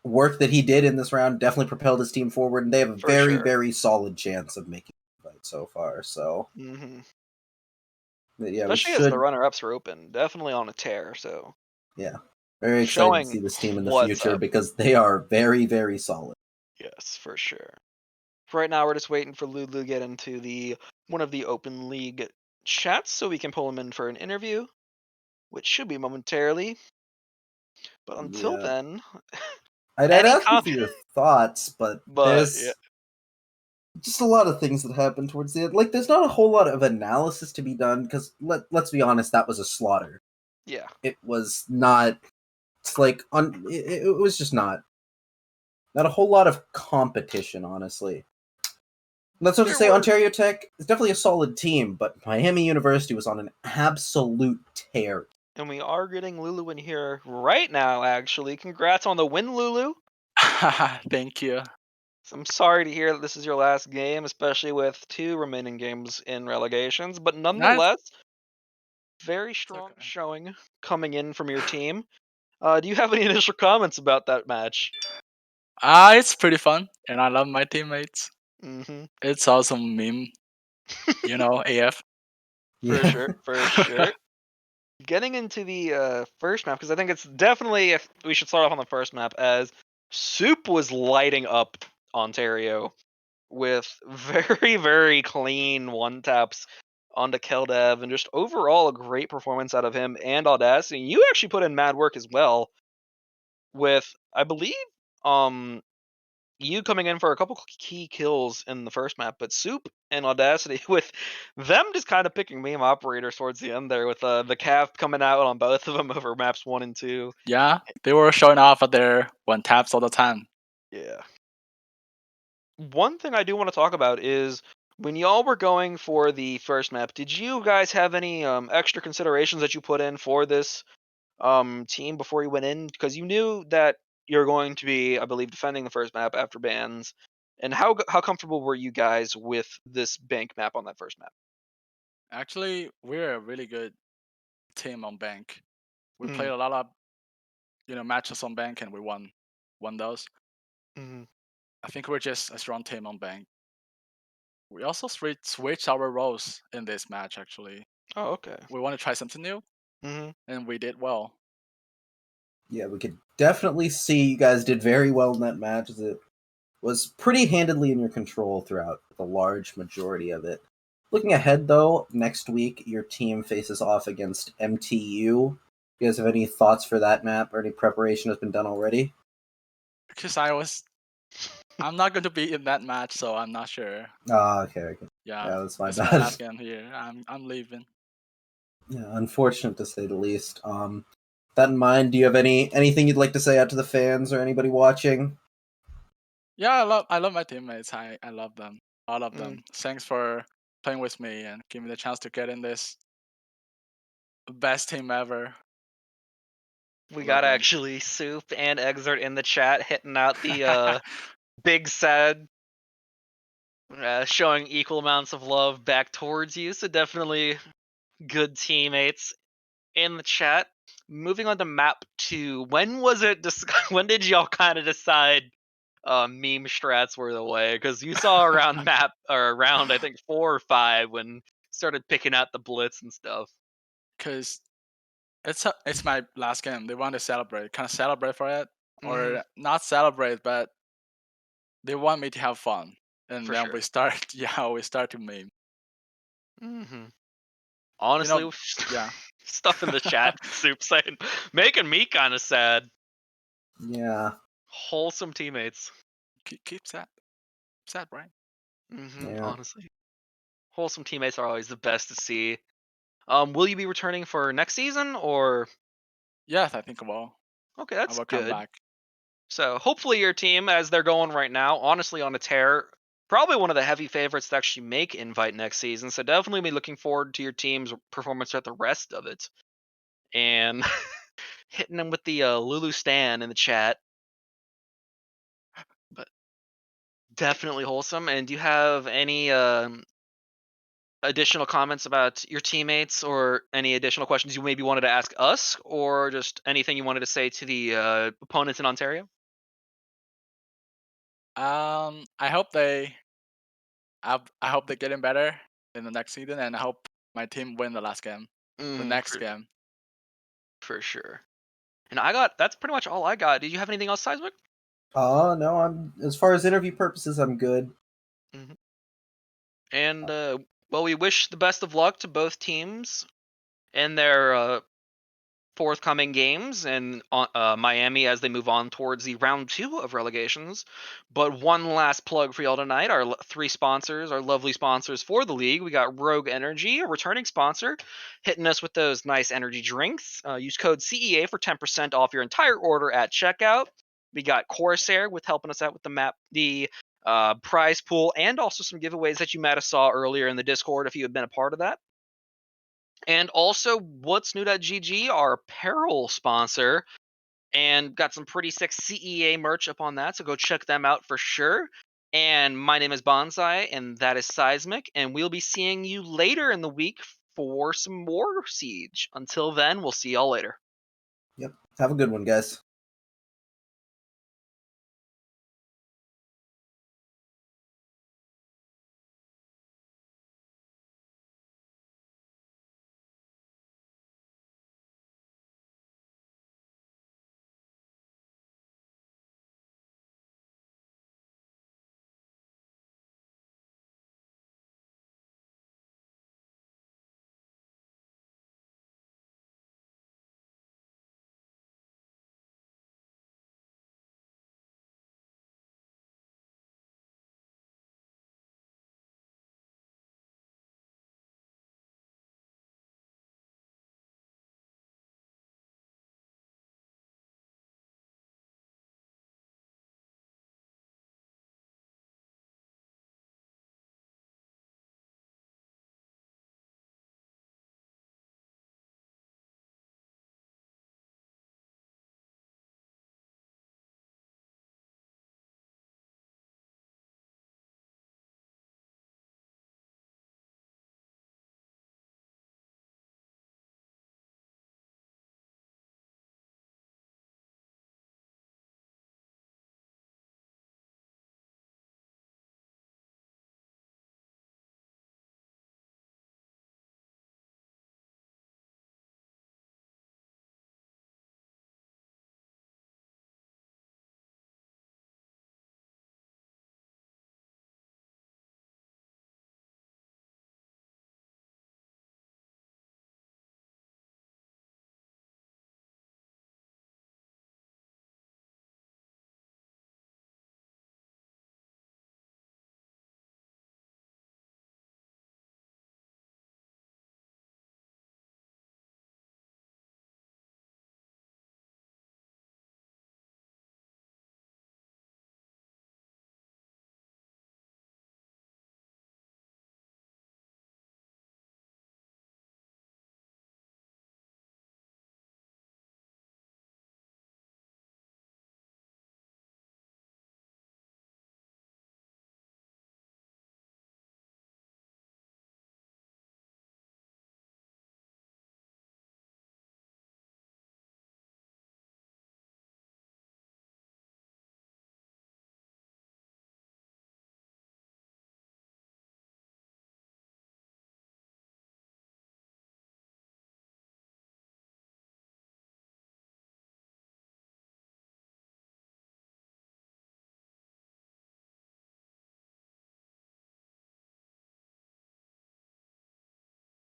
work that he did in this round definitely propelled his team forward, and they have a For very, sure. very solid chance of making the invite so far. So, hmm yeah, we Especially as the should. runner-ups are open, definitely on a tear. So Yeah, very excited to see showing this team in the what's future up. because they are very, very solid. Yes, for sure. For right now, we're just waiting for Lulu to get into the one of the open league chats so we can pull him in for an interview, which should be momentarily. But until Yeah, then, I'd any ask you com for your thoughts, but but yeah, there's just a lot of things that happened towards the end. Like, there's not a whole lot of analysis to be done because let's be honest, that was a slaughter. yeah. It was not. It's like it was just not a whole lot of competition, honestly. That's not to There say were Ontario Tech is definitely a solid team, but Miami University was on an absolute tear. and we are getting Lulu in here right now, actually. Congrats on the win, Lulu. Thank you. So I'm sorry to hear that this is your last game, especially with 2 remaining games in relegations, but That's nonetheless, very strong okay. showing coming in from your team. Do you have any initial comments about that match? It's pretty fun, and I love my teammates. Mhm. It's awesome meme, AF. For Yeah, sure, for sure. Getting into the first map because I think it's definitely if we should start off on the first map as Soup was lighting up Ontario with very very clean one taps onto Keldev and just overall a great performance out of him and Audacity. You actually put in mad work as well with I believe um you coming in for a couple key kills in the first map, but Soup and Audacity with them just kind of picking meme operators towards the end there with the calf coming out on both of them over maps 1 and 2. Yeah, they were showing off at their one taps all the time. Yeah. One thing I do want to talk about is when y'all were going for the first map, did you guys have any extra considerations that you put in for this team before you went in? Because you knew that you're going to be, I believe, defending the first map after bans. And how comfortable were you guys with this bank map on that first map? Actually, we're a really good team on bank. We Mm-hmm. played a lot of matches on bank, and we won those. Mm-hmm. I think we're just a strong team on bank. We also switched our roles in this match. Actually, Oh, okay. we want to try something new, Mm-hmm. and we did well. yeah, we could definitely see you guys did very well in that match. As it was pretty handedly in your control throughout the large majority of it. Looking ahead, though, next week your team faces off against MTU. You guys have any thoughts for that map or any preparation has been done already? Because I'm not going to be in that match, so I'm not sure. Okay. Yeah, Yeah, that's my it's my bad. last game here. I'm leaving. Yeah, unfortunate to say the least. That in mind, do you have anything you'd like to say out to the fans or anybody watching? Yeah, I love my teammates. I love them. All of Mm. them. Thanks for playing with me and giving me the chance to get in this best team ever. We I love got them. actually Soup and Exert in the chat hitting out the big sad, showing equal amounts of love back towards you. So definitely good teammates in the chat. Moving on to map 2. When was it? When did y'all kind of decide meme strats were the way? Because you saw around map or around I think 4 or 5 when started picking out the blitz and stuff. Because it's my last game. They want to celebrate. Kind of celebrate for it, hmm or not celebrate, but they want me to have fun. And For then we sure. start. Yeah, we start to meme. hmm You Honestly, know. Yeah. stuff in the chat, Soup saying, making me kind of sad. Yeah, Wholesome teammates. Keep sad, Brian. yeah. Honestly, wholesome teammates are always the best to see. Will you be returning for next season or? Yes, I think Okay, I that's will come good. back. So hopefully your team, as they're going right now, honestly on a tear, probably one of the heavy favorites to actually make invite next season. So definitely be looking forward to your team's performance at the rest of it. And hitting them with the Lulu Stan in the chat. Definitely wholesome. And do you have any additional comments about your teammates, or any additional questions you maybe wanted to ask us, or just anything you wanted to say to the opponents in Ontario? I hope I hope they're getting better in the next season, and I hope my team win the last game, the next For, game. for sure. And that's pretty much all I got. Did you have anything else, Seismic? No, I'm as far as interview purposes, I'm good. Mhm. And well, we wish the best of luck to both teams in their forthcoming games and Miami as they move on towards the round 2 of relegations. But one last plug for y'all tonight: our three sponsors, our lovely sponsors for the league. We got Rogue Energy, a returning sponsor, hitting us with those nice energy drinks. Use code CEA for 10% off your entire order at checkout. We got CORSAIR with helping us out with the prize pool, and also some giveaways that you might have saw earlier in the Discord if you had been a part of that. And also, What's New.gg, our apparel sponsor, and got some pretty sick CEA merch up on that, so go check them out for sure. And my name is Bonsai, and that is Seismic, and we'll be seeing you later in the week for some more Siege. Until then, we'll see y'all later. Yep. Have a good one, guys.